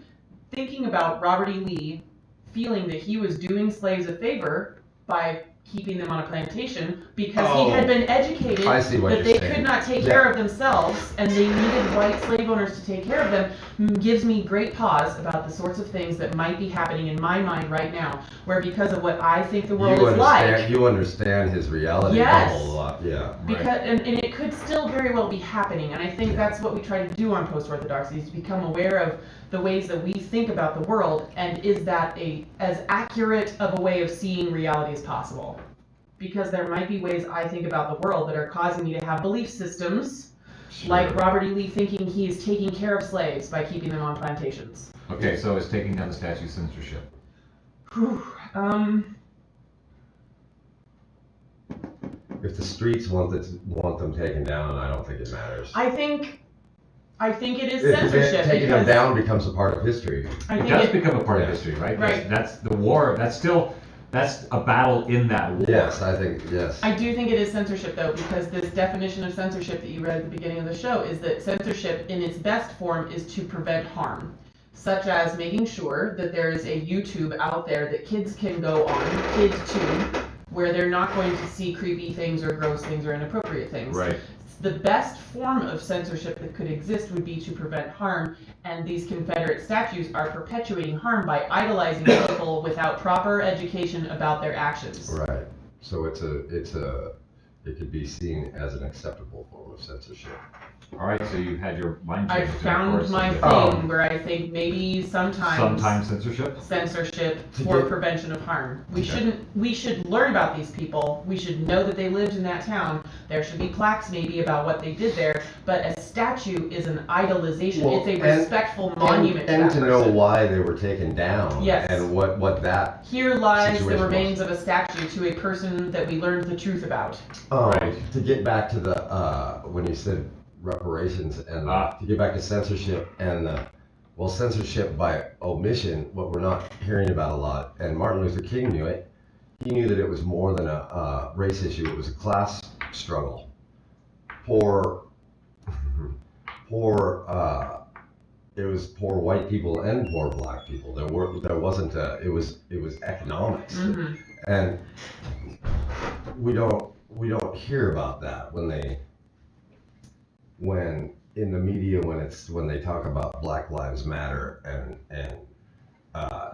thinking about Robert E. Lee feeling that he was doing slaves a favor by keeping them on a plantation because he had been educated that they could not take care of themselves and they needed white slave owners to take care of them gives me great pause about the sorts of things that might be happening in my mind right now, where because of what I think the world is like. You understand his reality bubble a lot, Because, and it could still very well be happening, and I think that's what we try to do on Post-Orthodoxy, is to become aware of the ways that we think about the world, and is that as accurate of a way of seeing reality as possible. Because there might be ways I think about the world that are causing me to have belief systems, like Robert E. Lee thinking he is taking care of slaves by keeping them on plantations. Okay, so is taking down the statue censorship? If the streets want them taken down, I don't think it matters. I think it is censorship. Taking them down becomes a part of history. It does become a part of history, right? That's the war. That's a battle in that war. Yes, I think, yes. I do think it is censorship, though, because this definition of censorship that you read at the beginning of the show is that censorship in its best form is to prevent harm, such as making sure that there is a YouTube out there that kids can go on, KidTube, where they're not going to see creepy things or gross things or inappropriate things. Right. The best form of censorship that could exist would be to prevent harm, and these Confederate statues are perpetuating harm by idolizing people without proper education about their actions. Right. So it could be seen as an acceptable form of censorship. All right, so you had your mind change. I found my thing where I think maybe sometimes censorship for prevention of harm. We should learn about these people. We should know that they lived in that town. There should be plaques maybe about what they did there, but a statue is an idolization. It's a respectful monument to that person. And to know why they were taken down. Yes. And what that Here lies the situation remains was. of a statue to a person that we learned the truth about. To get back to the when you said reparations and to get back to censorship and censorship by omission, what we're not hearing about a lot, and Martin Luther King knew it. He knew that it was more than a race issue. It was a class struggle. It was poor white people and poor black people. There wasn't it was economics. Mm-hmm. And we don't hear about that when in the media when they talk about Black Lives Matter and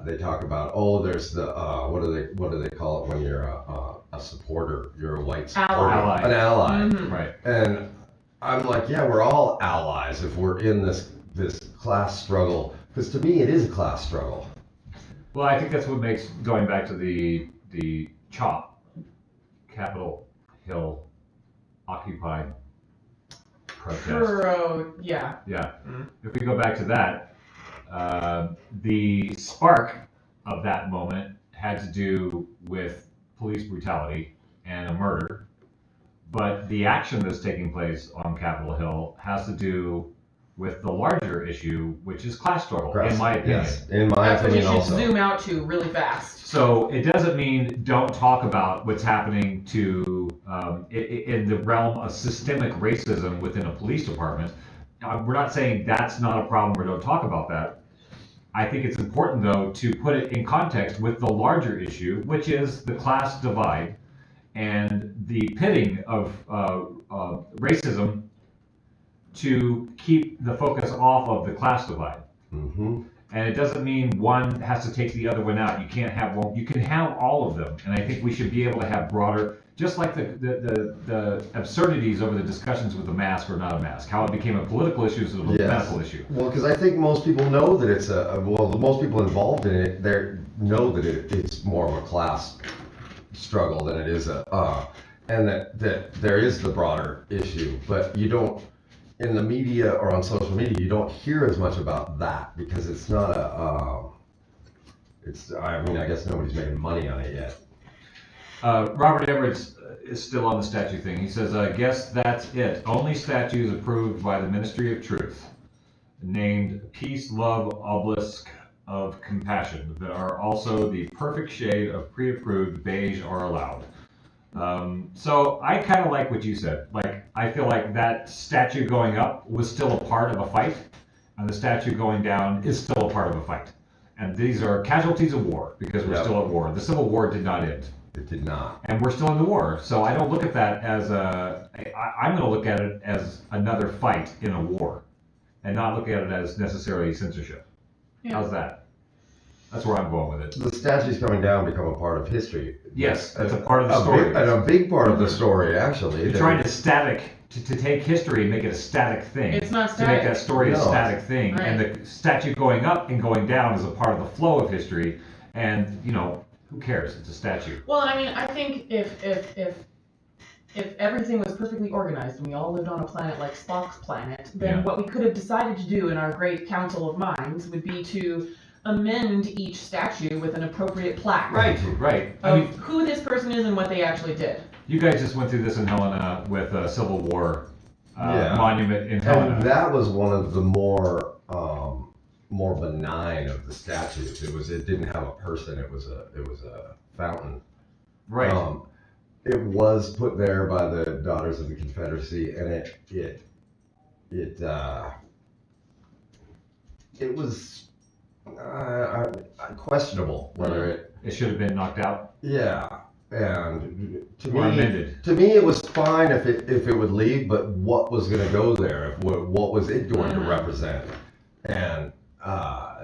they talk about there's the what do they call it when you're a supporter, you're a white supporter, an ally, mm-hmm. Right? And I'm like, yeah, we're all allies if we're in this class struggle, because to me it is a class struggle. Well, I think that's what makes, going back to the CHOP, Capitol Hill Occupy protest. Yeah. Mm-hmm. If we go back to that, the spark of that moment had to do with police brutality and a murder, but the action that's taking place on Capitol Hill has to do with the larger issue, which is class struggle, in my opinion. Yes, in my opinion also. That's what you should zoom out to really fast. So it doesn't mean don't talk about what's happening to in the realm of systemic racism within a police department. We're not saying that's not a problem or don't talk about that. I think it's important, though, to put it in context with the larger issue, which is the class divide and the pitting of racism to keep the focus off of the class divide. Mm-hmm. And it doesn't mean one has to take the other one out. You can't have one. You can have all of them. And I think we should be able to have broader, just like the absurdities over the discussions with the mask or not a mask, how it became a political issue instead of a medical issue. Well, because I think most people know that it's most people involved in it, they know that it's more of a class struggle than it is and that there is the broader issue, but you don't, in the media or on social media, you don't hear as much about that because it's not I guess nobody's making money on it yet. Robert Everett's is still on the statue thing. He says, I guess that's it. Only statues approved by the Ministry of Truth, named Peace, Love, Obelisk of Compassion, that are also the perfect shade of pre-approved beige are allowed. So I kind of like what you said. Like, I feel like that statue going up was still a part of a fight, and the statue going down is still a part of a fight. And these are casualties of war, because we're still at war. The Civil War did not end. It did not. And we're still in the war. So I don't look at that as I'm going to look at it as another fight in a war, and not look at it as necessarily censorship. Yeah. How's that? That's where I'm going with it. The statues coming down become a part of history. Yes, that's a part of the story. A big part of the story, actually. You're trying to take history and make it a static thing. It's not static. To make that story a static thing. Right. And the statue going up and going down is a part of the flow of history. And, who cares? It's a statue. Well, I mean, I think if everything was perfectly organized and we all lived on a planet like Spock's planet, then what we could have decided to do in our great council of minds would be to amend each statue with an appropriate plaque. Right. Of who this person is and what they actually did. You guys just went through this in Helena with a Civil War monument in Helena. And that was one of the more benign of the statues. It didn't have a person. It was a fountain. Right. It was put there by the Daughters of the Confederacy, and it was questionable whether it should have been knocked out. Yeah. And to me, it was fine if it would leave, but what was going to go there? What was it going to represent? And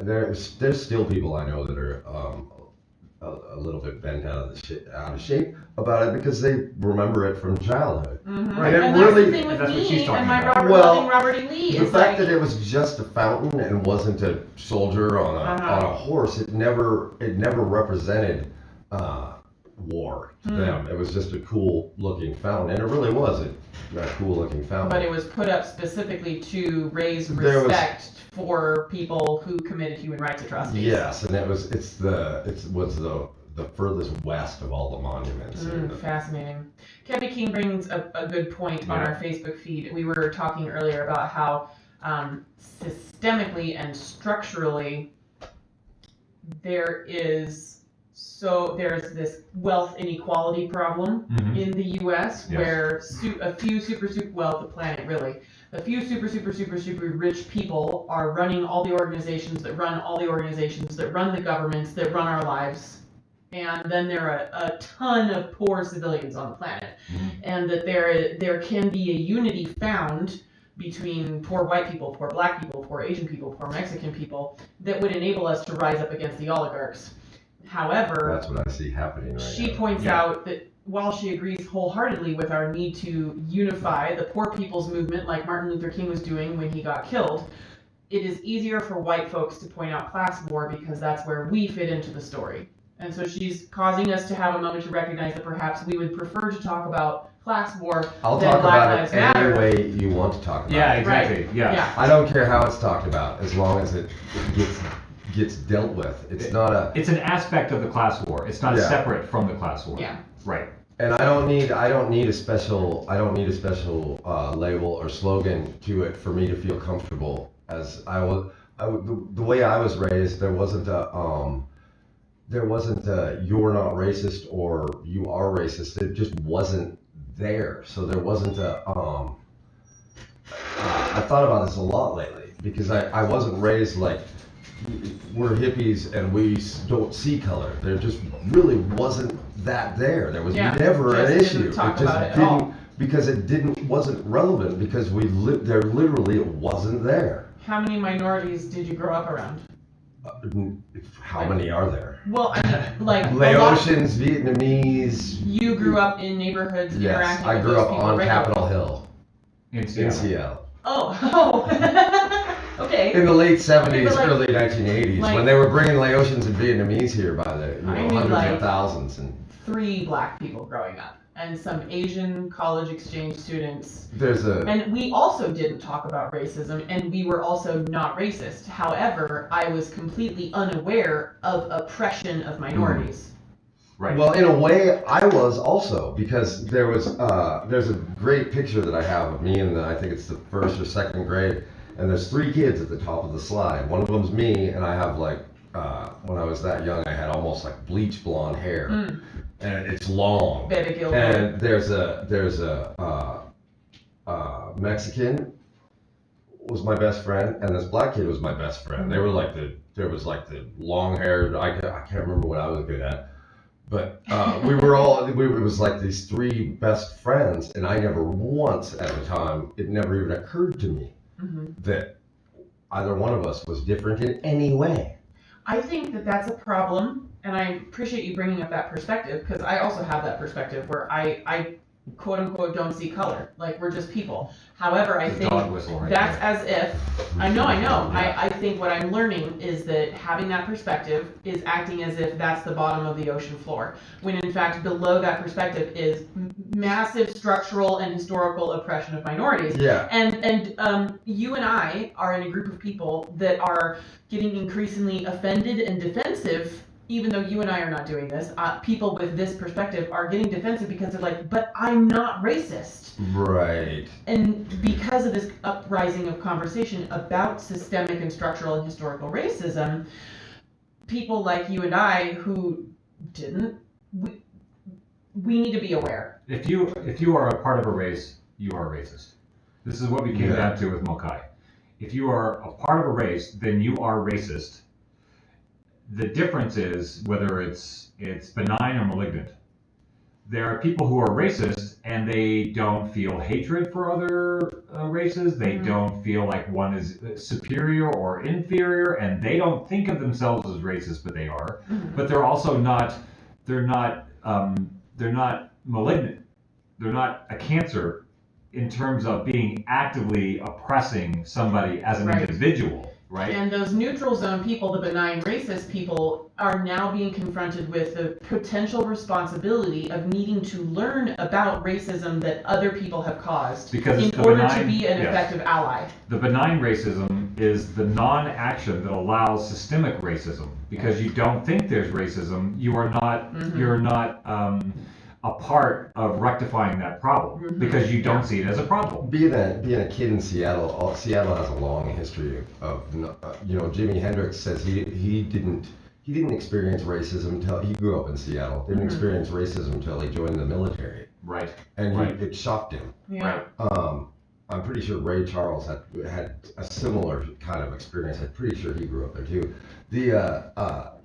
there's still people I know that are a little bit bent out of shape about it because they remember it from childhood. Mm-hmm. Right. And that's the thing with me and my Robert E. Lee. The fact that it was just a fountain and wasn't a soldier on a horse, it never represented war to them. It was just a cool looking fountain, and it really was a cool looking fountain. But it was put up specifically to raise respect for people who committed human rights atrocities. Yes, and it was the furthest west of all the monuments. Fascinating. Kevin King brings a good point on our Facebook feed. We were talking earlier about how systemically and structurally there's this wealth inequality problem in the U.S. where a few super the planet really. A few super rich people are running all the organizations that run all the organizations that run the governments that run our lives. And then there are a ton of poor civilians on the planet. And that there can be a unity found between poor white people, poor black people, poor Asian people, poor Mexican people that would enable us to rise up against the oligarchs. However, that's what I see happening right now. She points out that while she agrees wholeheartedly with our need to unify the poor people's movement like Martin Luther King was doing when he got killed, it is easier for white folks to point out class war because that's where we fit into the story. And so she's causing us to have a moment to recognize that perhaps we would prefer to talk about class war I'll than talk Black about Lives it Matter. any way you want to talk about it. Yeah, exactly. Right. Yeah. I don't care how it's talked about as long as it gets dealt with. It's an aspect of the class war. It's not separate from the class war. Yeah. Right. And I don't need a special label or slogan to it for me to feel comfortable. As the way I was raised, there wasn't a you're not racist or you are racist. It just wasn't there. So there wasn't I thought about this a lot lately because I wasn't raised like we're hippies and we don't see color. There just really wasn't that there. There was never an issue. It just didn't because it wasn't relevant because we lived there. Literally, it wasn't there. How many minorities did you grow up around? How many are there? Well, I mean, like Laotians, Vietnamese. You grew up in neighborhoods interacting I with grew those up people on regularly. Capitol Hill in Seattle. Oh. Okay. In the late 70s, like, early 1980s, when they were bringing Laotians and Vietnamese here by the hundreds of thousands. And 3 black people growing up. And some Asian college exchange students. And we also didn't talk about racism, and we were also not racist. However, I was completely unaware of oppression of minorities. Right. Well, in a way, I was also, because there's a great picture that I have of me in I think it's the 1st or 2nd grade, and there's 3 kids at the top of the slide. One of them's me, and I have like, when I was that young, I had almost like bleach blonde hair, and it's long. Baby Gilbert. And there's a Mexican was my best friend, and this black kid was my best friend. They were like there was like the long hair. I can't remember what I was good at. But we were all, it was like these 3 best friends, and I never once at the time, it never even occurred to me that either one of us was different in any way. I think that that's a problem, and I appreciate you bringing up that perspective, because I also have that perspective where I quote unquote don't see color. Like, we're just people. However, I think that's as if, I know. I think what I'm learning is that having that perspective is acting as if that's the bottom of the ocean floor, when in fact below that perspective is massive structural and historical oppression of minorities. Yeah. And you and I are in a group of people that are getting increasingly offended and defensive. Even though you and I are not doing this, people with this perspective are getting defensive because they're like, but I'm not racist. Right. And because of this uprising of conversation about systemic and structural and historical racism, people like you and I who didn't, we need to be aware. If you are a part of a race, you are racist. This is what we came down to with Mokai. If you are a part of a race, then you are racist. The difference is whether it's benign or malignant. There are people who are racist and they don't feel hatred for other races. They don't feel like one is superior or inferior, and they don't think of themselves as racist, but they are. But they're also not. They're not malignant. They're not a cancer in terms of being actively oppressing somebody as an individual. Right. And those neutral zone people, the benign racist people, are now being confronted with the potential responsibility of needing to learn about racism that other people have caused in order to be an effective ally. The benign racism is the non-action that allows systemic racism, because you don't think there's racism. You are not. You're not. A part of rectifying that problem because you don't see it as a problem. Being a kid in Seattle, Seattle has a long history of Jimi Hendrix says he didn't experience racism until he grew up in Seattle. Didn't experience racism until he joined the military. Right. And it shocked him. Yeah. Right. I'm pretty sure Ray Charles had a similar kind of experience. I'm pretty sure he grew up there too.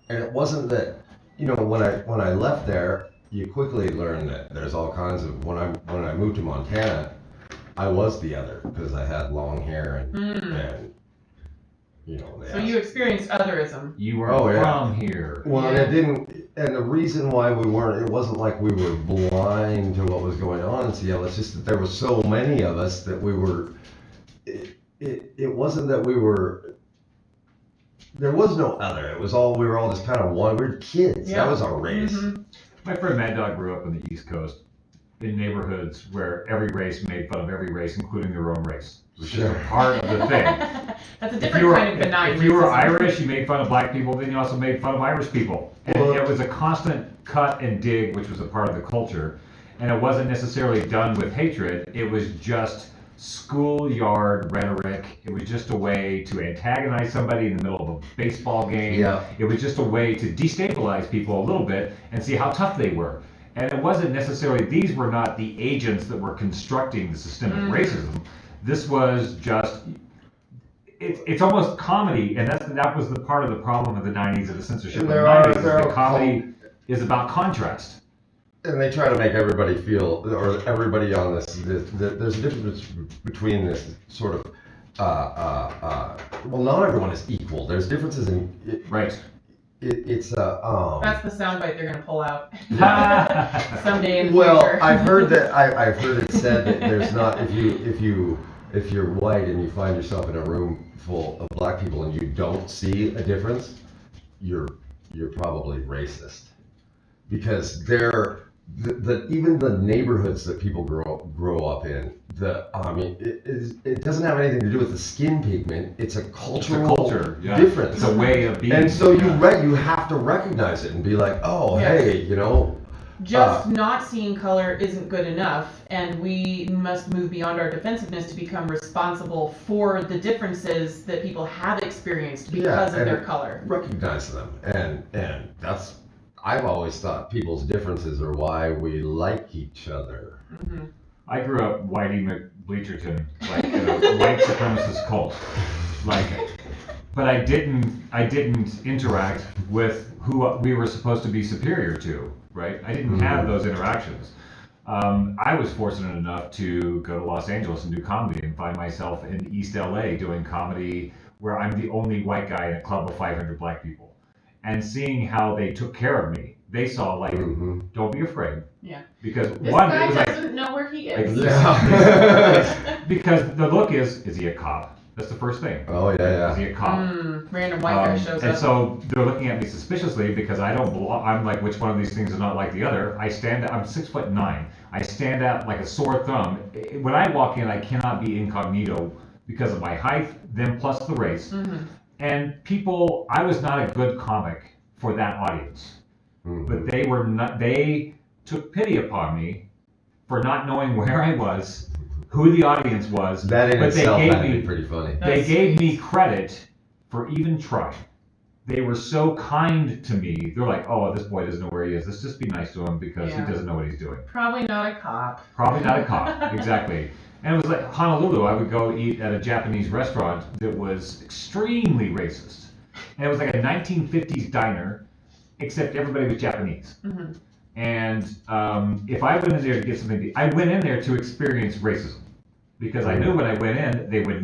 And it wasn't that when I left there. You quickly learn that there's all kinds of, when I moved to Montana, I was the other because I had long hair and so you experienced otherism. You were from here. Well, and it didn't, and the reason why we weren't, it wasn't like we were blind to what was going on in Seattle. It's just that there were so many of us that we were. It wasn't that we were. There was no other. It was all, we were all just kind of one. We were kids. That was our race. My friend Mad Dog grew up on the East Coast in neighborhoods where every race made fun of every race, including their own race. It was just a part of the thing. That's a different kind of benign. If you were Irish, you made fun of black people, then you also made fun of Irish people. And it was a constant cut and dig, which was a part of the culture. And it wasn't necessarily done with hatred. It was just schoolyard rhetoric. It was just a way to antagonize somebody in the middle of a baseball game. It was just a way to destabilize people a little bit and see how tough they were. And it wasn't necessarily, these were not the agents that were constructing the systemic racism. This was just, it's almost comedy, and that was the part of the problem of the 90s of the censorship of the 90s, is that comedy is about contrast. And they try to make everybody feel, or everybody on this there's a difference between this sort of, well, not everyone is equal. There's differences in, it's that's the soundbite they're gonna pull out someday in the future. Well, I've heard it said that there's not, if you're white and you find yourself in a room full of black people and you don't see a difference, you're probably racist, because even the neighborhoods that people grow up in, it doesn't have anything to do with the skin pigment. It's a cultural difference. It's a way of being. And so you have to recognize it and be like, oh, hey, Just not seeing color isn't good enough, and we must move beyond our defensiveness to become responsible for the differences that people have experienced because of their color. Recognize them, and that's. I've always thought people's differences are why we like each other. Mm-hmm. I grew up Whitey McBleacherton, like in a white supremacist cult, but I didn't interact with who we were supposed to be superior to, right? I didn't have those interactions. I was fortunate enough to go to Los Angeles and do comedy and find myself in East LA doing comedy where I'm the only white guy in a club of 500 black people. And seeing how they took care of me, they saw like, don't be afraid. Yeah. Because this one, guy it was doesn't know where he is. Because the look is he a cop? That's the first thing. Oh yeah. Is he a cop? Random white guy shows up. And so they're looking at me suspiciously because I don't belong. I'm like, which one of these things is not like the other? I'm 6'9". I stand out like a sore thumb. When I walk in, I cannot be incognito because of my height, then plus the race. And people, I was not a good comic for that audience, but they were not. They took pity upon me for not knowing where I was, who the audience was. That in itself had to be pretty funny. They gave me credit for even trying. They were so kind to me. They're like, "Oh, this boy doesn't know where he is. Let's just be nice to him because he doesn't know what he's doing." Probably not a cop. Probably not a cop. Exactly. And it was like Honolulu. I would go eat at a Japanese restaurant that was extremely racist. And it was like a 1950s diner, except everybody was Japanese. And if I went in there to get something, I went in there to experience racism. Because I knew when I went in, they would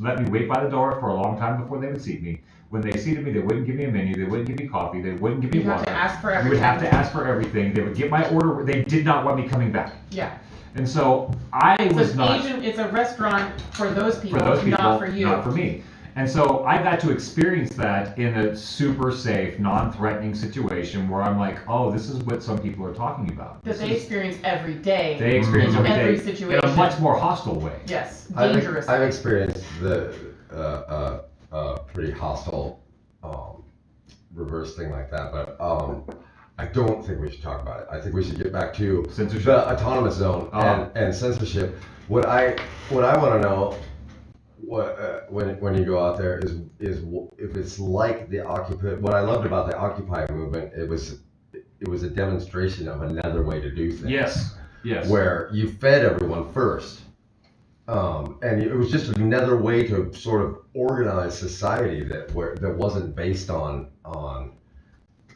let me wait by the door for a long time before they would seat me. When they seated me, they wouldn't give me a menu, they wouldn't give me coffee, they wouldn't give me water. You have to ask for everything. You would have to ask for everything. They would get my order. They did not want me coming back. Yeah. And so it's a restaurant for those people, not for you. Not for me. And so I got to experience that in a super safe, non-threatening situation where I'm like, oh, this is what some people are talking about. That they experience every day. They experience every day situation. In a much more hostile way. Yes, dangerous. I've experienced the pretty hostile reverse thing like that, but I don't think we should talk about it. I think we should get back to censorship, the autonomous zone and censorship. What I want to know, when you go out there is if it's like the Occupy. What I loved about the Occupy movement, it was a demonstration of another way to do things. Yes. Where you fed everyone first, and it was just another way to sort of organize society that wasn't based on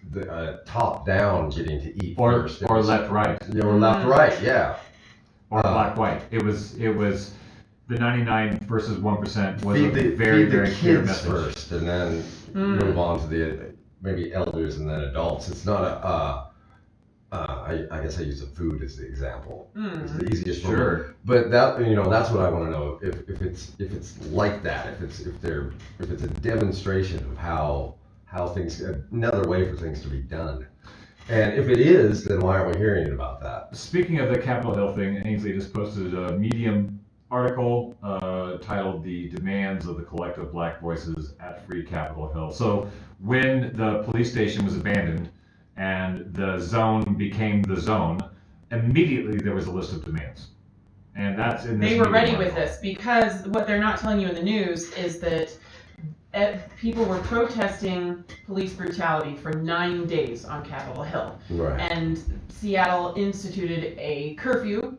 the top down getting to eat first. Or left right. Or left right, yeah. Or black white. It was the 99 versus 1% was a very, very clear message. First, and then move on to the maybe elders and then adults. It's not I guess I use the food as the example. It's the easiest one. Sure. But that's what I want to know. If it's like that, if it's a demonstration of how things, another way for things to be done. And if it is, then why aren't we hearing about that? Speaking of the Capitol Hill thing, Ainsley just posted a Medium article titled "The Demands of the Collective Black Voices at Free Capitol Hill." So when the police station was abandoned and the zone became the zone, immediately there was a list of demands. And that's in this. They were ready article. with this because what they're not telling you in the news is that people were protesting police brutality for 9 days on Capitol Hill. Right. And Seattle instituted a curfew,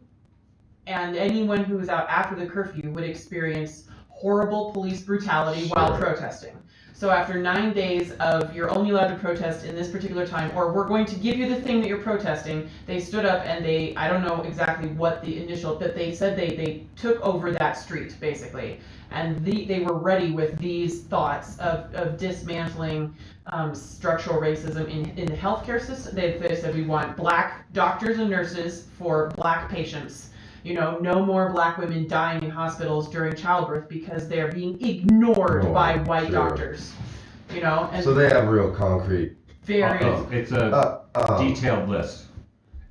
and anyone who was out after the curfew would experience horrible police brutality while protesting. So after 9 days of you're only allowed to protest in this particular time, or we're going to give you the thing that you're protesting, they stood up and I don't know exactly what the initial, but they said they took over that street basically. And they were ready with these thoughts of dismantling structural racism in the healthcare system. They said we want black doctors and nurses for black patients. No more black women dying in hospitals during childbirth because they're being ignored by white doctors. And so they have real concrete. Very. It's a detailed list.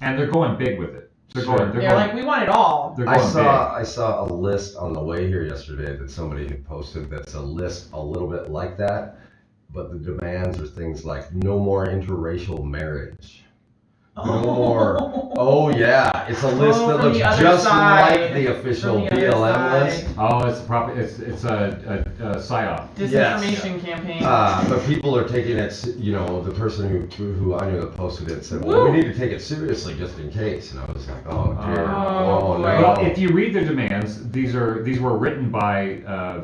and they're going big with it. They're like, we want it all. I saw a list on the way here yesterday that somebody had posted that's a list a little bit like that, but the demands are things like no more interracial marriage. No more. Oh yeah, it's a list that looks just like the official BLM list. Oh, it's a psyop. Disinformation campaign. But people are taking it. The person who I knew that posted it said, "Well, we need to take it seriously just in case." And I was like, "Oh dear, oh no." Well, if you read their demands, these were written by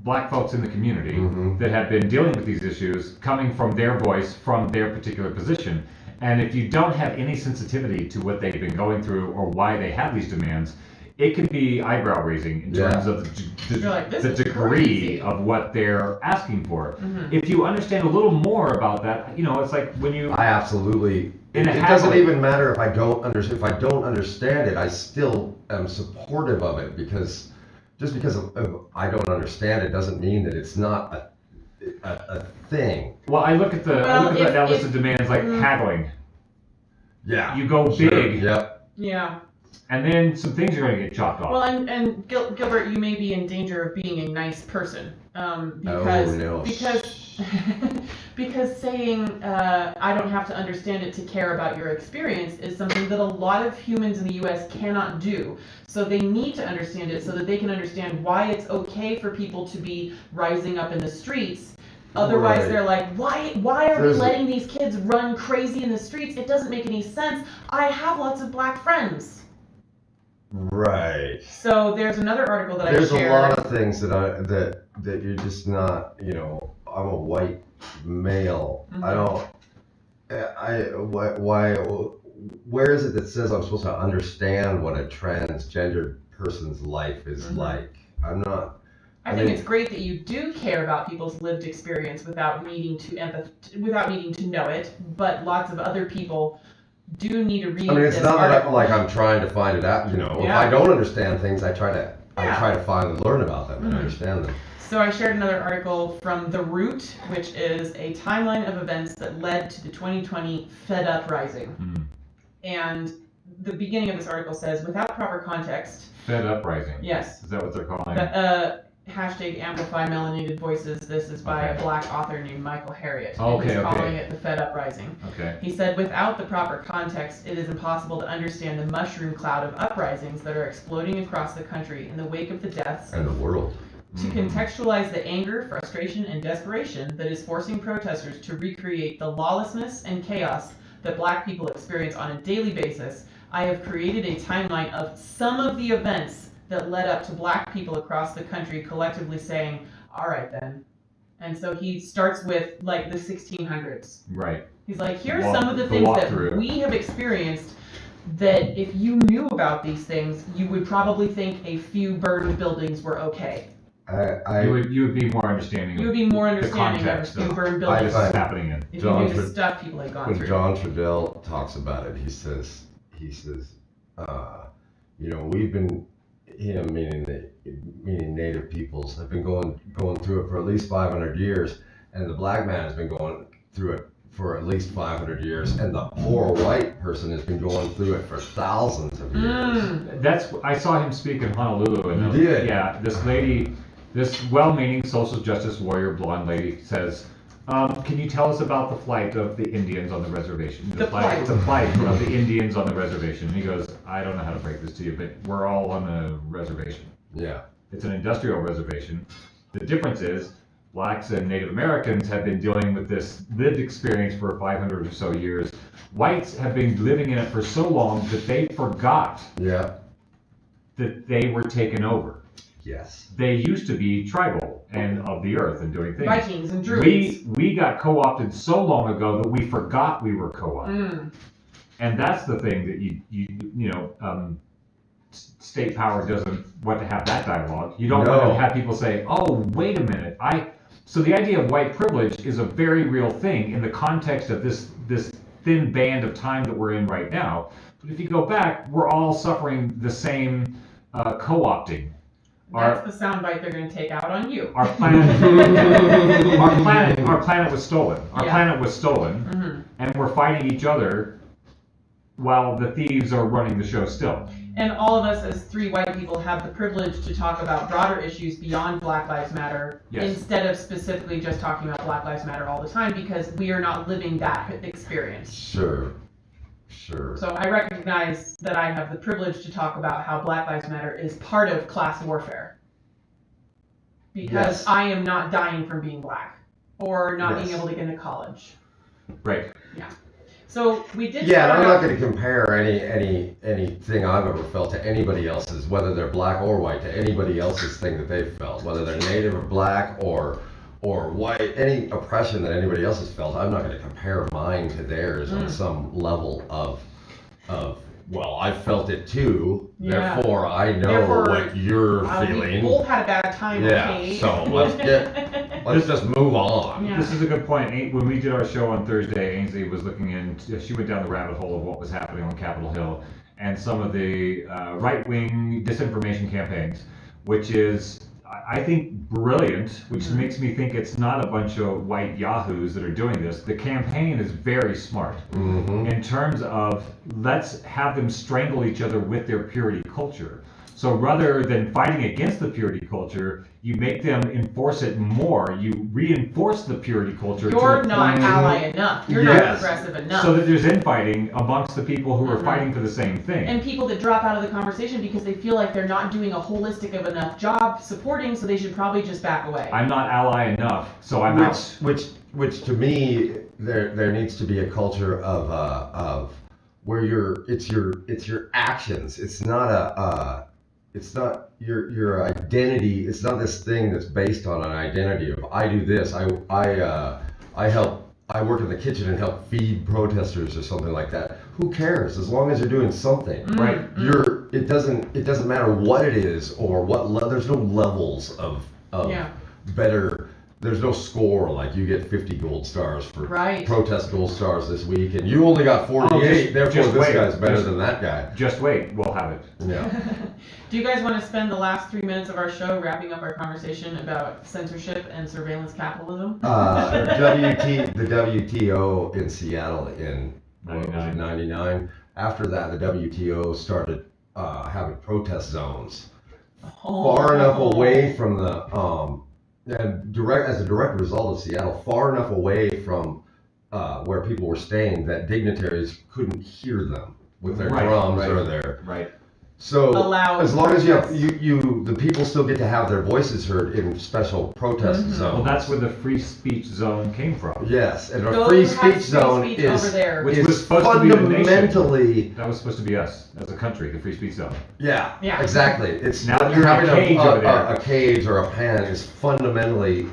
black folks in the community that have been dealing with these issues, coming from their voice, from their particular position. And if you don't have any sensitivity to what they've been going through or why they have these demands, it can be eyebrow raising in terms of the degree of what they're asking for. If you understand a little more about that, it's like when you. I absolutely. It doesn't even matter if I don't understand it. I still am supportive of it because just because I don't understand it doesn't mean that it's not a thing. Well, I look at that list of demands like haggling. Yeah. You go big. Yep. Yeah. And then some things are going to get chopped off. Well, and Gilbert, you may be in danger of being a nice person because saying I don't have to understand it to care about your experience is something that a lot of humans in the U.S. cannot do. So they need to understand it so that they can understand why it's okay for people to be rising up in the streets. Otherwise, they're like, why are we letting these kids run crazy in the streets? It doesn't make any sense. I have lots of black friends. Right. So there's another article that I shared. There's a lot of things that you're just not, I'm a white male. Where is it that says I'm supposed to understand what a transgender person's life is like? I think it's great that you do care about people's lived experience without needing to know it, but lots of other people do need to read. It's not that I'm trying to find it out. If I don't understand things, I try to find and learn about them and understand them. So I shared another article from The Root, which is a timeline of events that led to the 2020 Fed Uprising. And the beginning of this article says, without proper context. Fed Uprising. Yes. Is that what they're calling? Hashtag Amplify Melanated Voices. This is by a black author named Michael Harriot. Okay, He's calling it the Fed Uprising. Okay. He said, without the proper context, it is impossible to understand the mushroom cloud of uprisings that are exploding across the country in the wake of the deaths and the world. To contextualize the anger, frustration, and desperation that is forcing protesters to recreate the lawlessness and chaos that black people experience on a daily basis, I have created a timeline of some of the events that led up to black people across the country collectively saying, all right then. And so he starts with like the 1600s. Right. He's like, here's some of the things that we have experienced that if you knew about these things, you would probably think a few burned buildings were okay. You would be more understanding. You would be more understanding of a few burned buildings. What's happening in. If you knew the stuff people had gone through. When John Trudell talks about it, he says, we've been, meaning Native peoples, have been going through it for at least 500 years, and the black man has been going through it for at least 500 years, and the poor white person has been going through it for thousands of years. I saw him speak in Honolulu, and you did? Yeah, this lady, this well-meaning social justice warrior, blonde lady, says, can you tell us about the plight of the Indians on the reservation? The plight of the Indians on the reservation. And he goes, I don't know how to break this to you, but we're all on a reservation. Yeah. It's an industrial reservation. The difference is blacks and Native Americans have been dealing with this lived experience for 500 or so years. Whites have been living in it for so long that they forgot that they were taken over. Yes. They used to be tribal and of the earth and doing things. Vikings and Druids. We got co-opted so long ago that we forgot we were co-opted. And that's the thing that state power doesn't want to have that dialogue. You don't want to have people say, "Oh, wait a minute, So the idea of white privilege is a very real thing in the context of this thin band of time that we're in right now. But if you go back, we're all suffering the same co-opting. That's the soundbite they're going to take out on you. Our planet was stolen. Our planet was stolen, and we're fighting each other while the thieves are running the show still. And all of us as 3 white people have the privilege to talk about broader issues beyond Black Lives Matter, instead of specifically just talking about Black Lives Matter all the time, because we are not living that experience. Sure. So I recognize that I have the privilege to talk about how Black Lives Matter is part of class warfare. Because I am not dying from being black, or not being able to get into college. Right. Yeah. So we did. Yeah, and I'm not going to compare anything I've ever felt to anybody else's, whether they're black or white, to anybody else's thing that they've felt, whether they're native or black or white, any oppression that anybody else has felt. I'm not going to compare mine to theirs on some level of well, I felt it too, therefore I know what you're feeling. We both had a bad time. Okay. So let's just move on. This is a good point. When we did our show on Thursday, Ainsley was looking into, she went down the rabbit hole of what was happening on Capitol Hill and some of the right-wing disinformation campaigns, which is, I think, brilliant, which makes me think it's not a bunch of white yahoos that are doing this. The campaign is very smart in terms of, let's have them strangle each other with their purity culture. So rather than fighting against the purity culture, you make them enforce it more. You reinforce the purity culture. You're not ally enough. You're not progressive enough. So that there's infighting amongst the people who are fighting for the same thing. And people that drop out of the conversation because they feel like they're not doing a holistic of enough job supporting, so they should probably just back away. I'm not ally enough, so I'm out. Which to me, there needs to be a culture of where it's your actions. It's not it's not your identity. It's not this thing that's based on an identity of I do this. I work in the kitchen and help feed protesters or something like that. Who cares? As long as you're doing something, right? It doesn't matter what it is or what there's no levels of better. There's no score like you get 50 gold stars for protest gold stars this week, and you only got 48. Therefore, this guy's better than that guy. Just wait, we'll have it. Yeah. Do you guys want to spend the last 3 minutes of our show wrapping up our conversation about censorship and surveillance capitalism? The WTO in Seattle in 99. After that, the WTO started having protest zones far enough away from the as a direct result of Seattle, far enough away from where people were staying that dignitaries couldn't hear them with their drums or their So as long as the people still get to have their voices heard in special protest zones. Well, that's where the free speech zone came from. Yes, and a free speech zone is fundamentally. That was supposed to be us as a country, the free speech zone. Yeah, exactly. It's now you're having a cage or a pen is fundamentally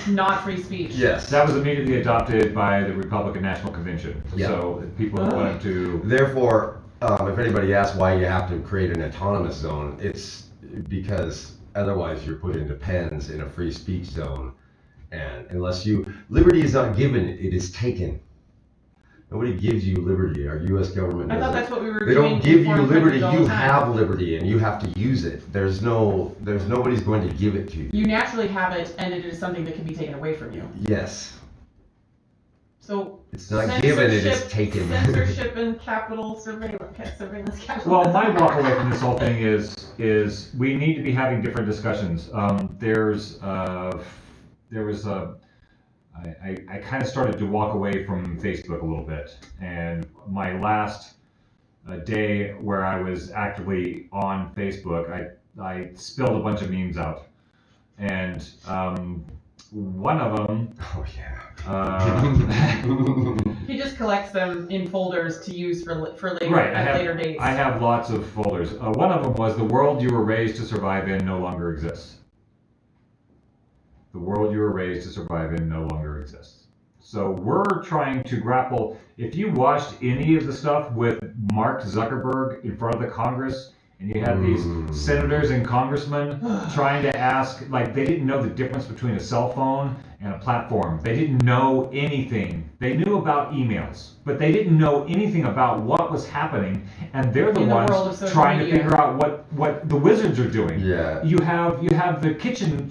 not free speech. Yes, that was immediately adopted by the Republican National Convention. Yeah. So people wanted to. Therefore. If anybody asks why you have to create an autonomous zone, it's because otherwise you're put into pens in a free speech zone. And liberty is not given, it is taken. Nobody gives you liberty. Our U.S. government I thought that's what we were They doing. don't give you liberty. You have liberty, and you have to use it. There's nobody's going to give it to you. You naturally have it, and it is something that can be taken away from you. Yes. So it's not given, it is taken. Censorship and surveillance capital. Well, my walk away from this whole thing is we need to be having different discussions. I kind of started to walk away from Facebook a little bit, and my last day where I was actively on Facebook, I spilled a bunch of memes out, and one of them. Oh yeah. He just collects them in folders to use for later later dates. I have lots of folders. One of them was the world you were raised to survive in no longer exists. The world you were raised to survive in no longer exists. So we're trying to grapple. If you watched any of the stuff with Mark Zuckerberg in front of the Congress, and you had these senators and congressmen trying to ask, like, they didn't know the difference between a cell phone and a platform. They didn't know anything. They knew about emails, but they didn't know anything about what was happening. And they're the ones trying to figure out what the wizards are doing. Yeah. You have the kitchen,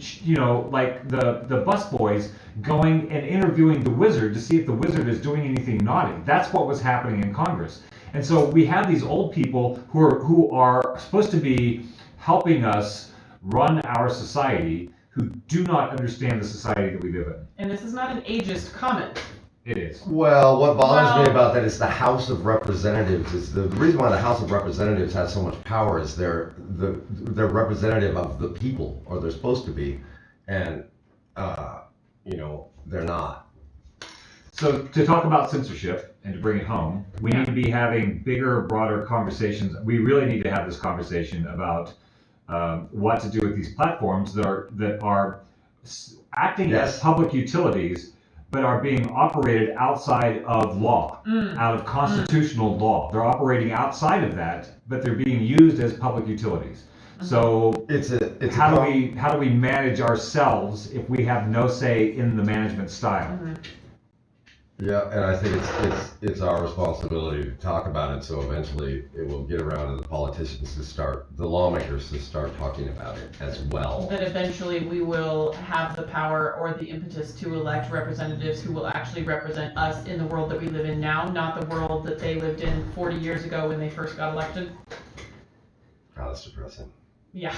like the busboys going and interviewing the wizard to see if the wizard is doing anything naughty. That's what was happening in Congress. And so we have these old people who are supposed to be helping us run our society, who do not understand the society that we live in. And this is not an ageist comment. It is. Well, what bothers me about that is the House of Representatives. Is the reason why the House of Representatives has so much power is they're representative of the people, or they're supposed to be, and they're not. So to talk about censorship and to bring it home, we need to be having bigger, broader conversations. We really need to have this conversation about what to do with these platforms that are acting as public utilities, but are being operated outside of law, out of constitutional law. They're operating outside of that, but they're being used as public utilities. So how do we manage ourselves if we have no say in the management style? Yeah, and I think it's our responsibility to talk about it, so eventually it will get around to the politicians the lawmakers to start talking about it as well. That eventually we will have the power or the impetus to elect representatives who will actually represent us in the world that we live in now, not the world that they lived in 40 years ago when they first got elected. Oh, that's depressing. Yeah.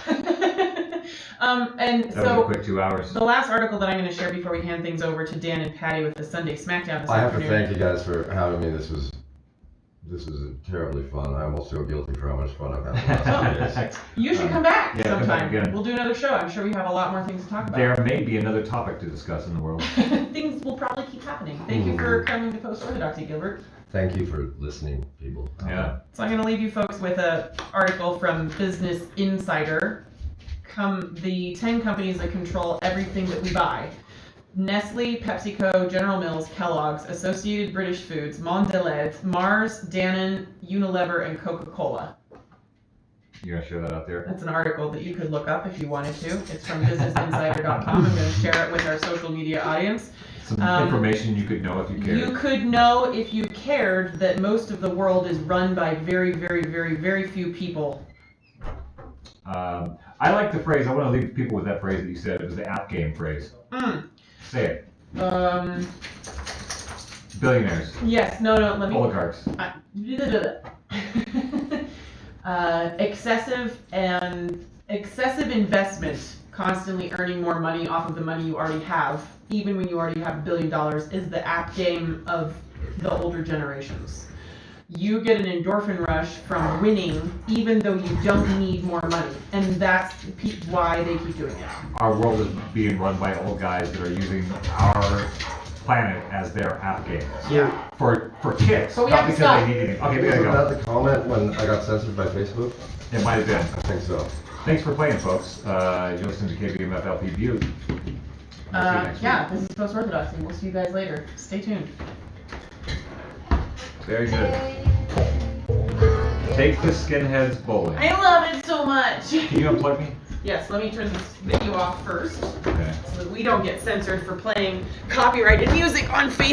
And that so was a quick 2 hours. The last article that I'm going to share before we hand things over to Dan and Patty with the Sunday Smackdown this I have afternoon. to thank you guys for having me. This was terribly fun. I almost feel guilty for how much fun I've had the last 2 days. You should come back sometime. Come back again. We'll do another show. I'm sure we have a lot more things to talk about. There may be another topic to discuss in the world. Things will probably keep happening. Thank you for coming to Post-Orthodoxy, Gilbert. Thank you for listening, people. Yeah. So I'm going to leave you folks with an article from Business Insider. The 10 companies that control everything that we buy. Nestle, PepsiCo, General Mills, Kellogg's, Associated British Foods, Mondelez, Mars, Danone, Unilever, and Coca-Cola. You're going to share that out there? That's an article that you could look up if you wanted to. It's from businessinsider.com. I'm going to share it with our social media audience. Some information you could know if you cared. You could know if you cared that most of the world is run by very, very, very, very few people. I like the phrase, I want to leave people with that phrase that you said. It was the app game phrase. Say it. Billionaires. Yes, no, let me... Oligarchs. Excessive investment, constantly earning more money off of the money you already have, even when you already have $1 billion, is the app game of the older generations. You get an endorphin rush from winning, even though you don't need more money, and that's why they keep doing it. Our world is being run by old guys that are using our planet as their app game. Yeah. For kicks, but we not have to because stop. they need anything. Okay, we Was gotta go. that the comment when I got censored by Facebook? It might have been. I think so. Thanks for playing, folks. You're listening to KBMF-LP Butte. We'll see you next week. This is Post-Orthodoxy. We'll see you guys later. Stay tuned. Very good. Take the skinheads bowling. I love it so much. Can you unplug me? Yes, let me turn this video off first, Okay. so that we don't get censored for playing copyrighted music on Facebook.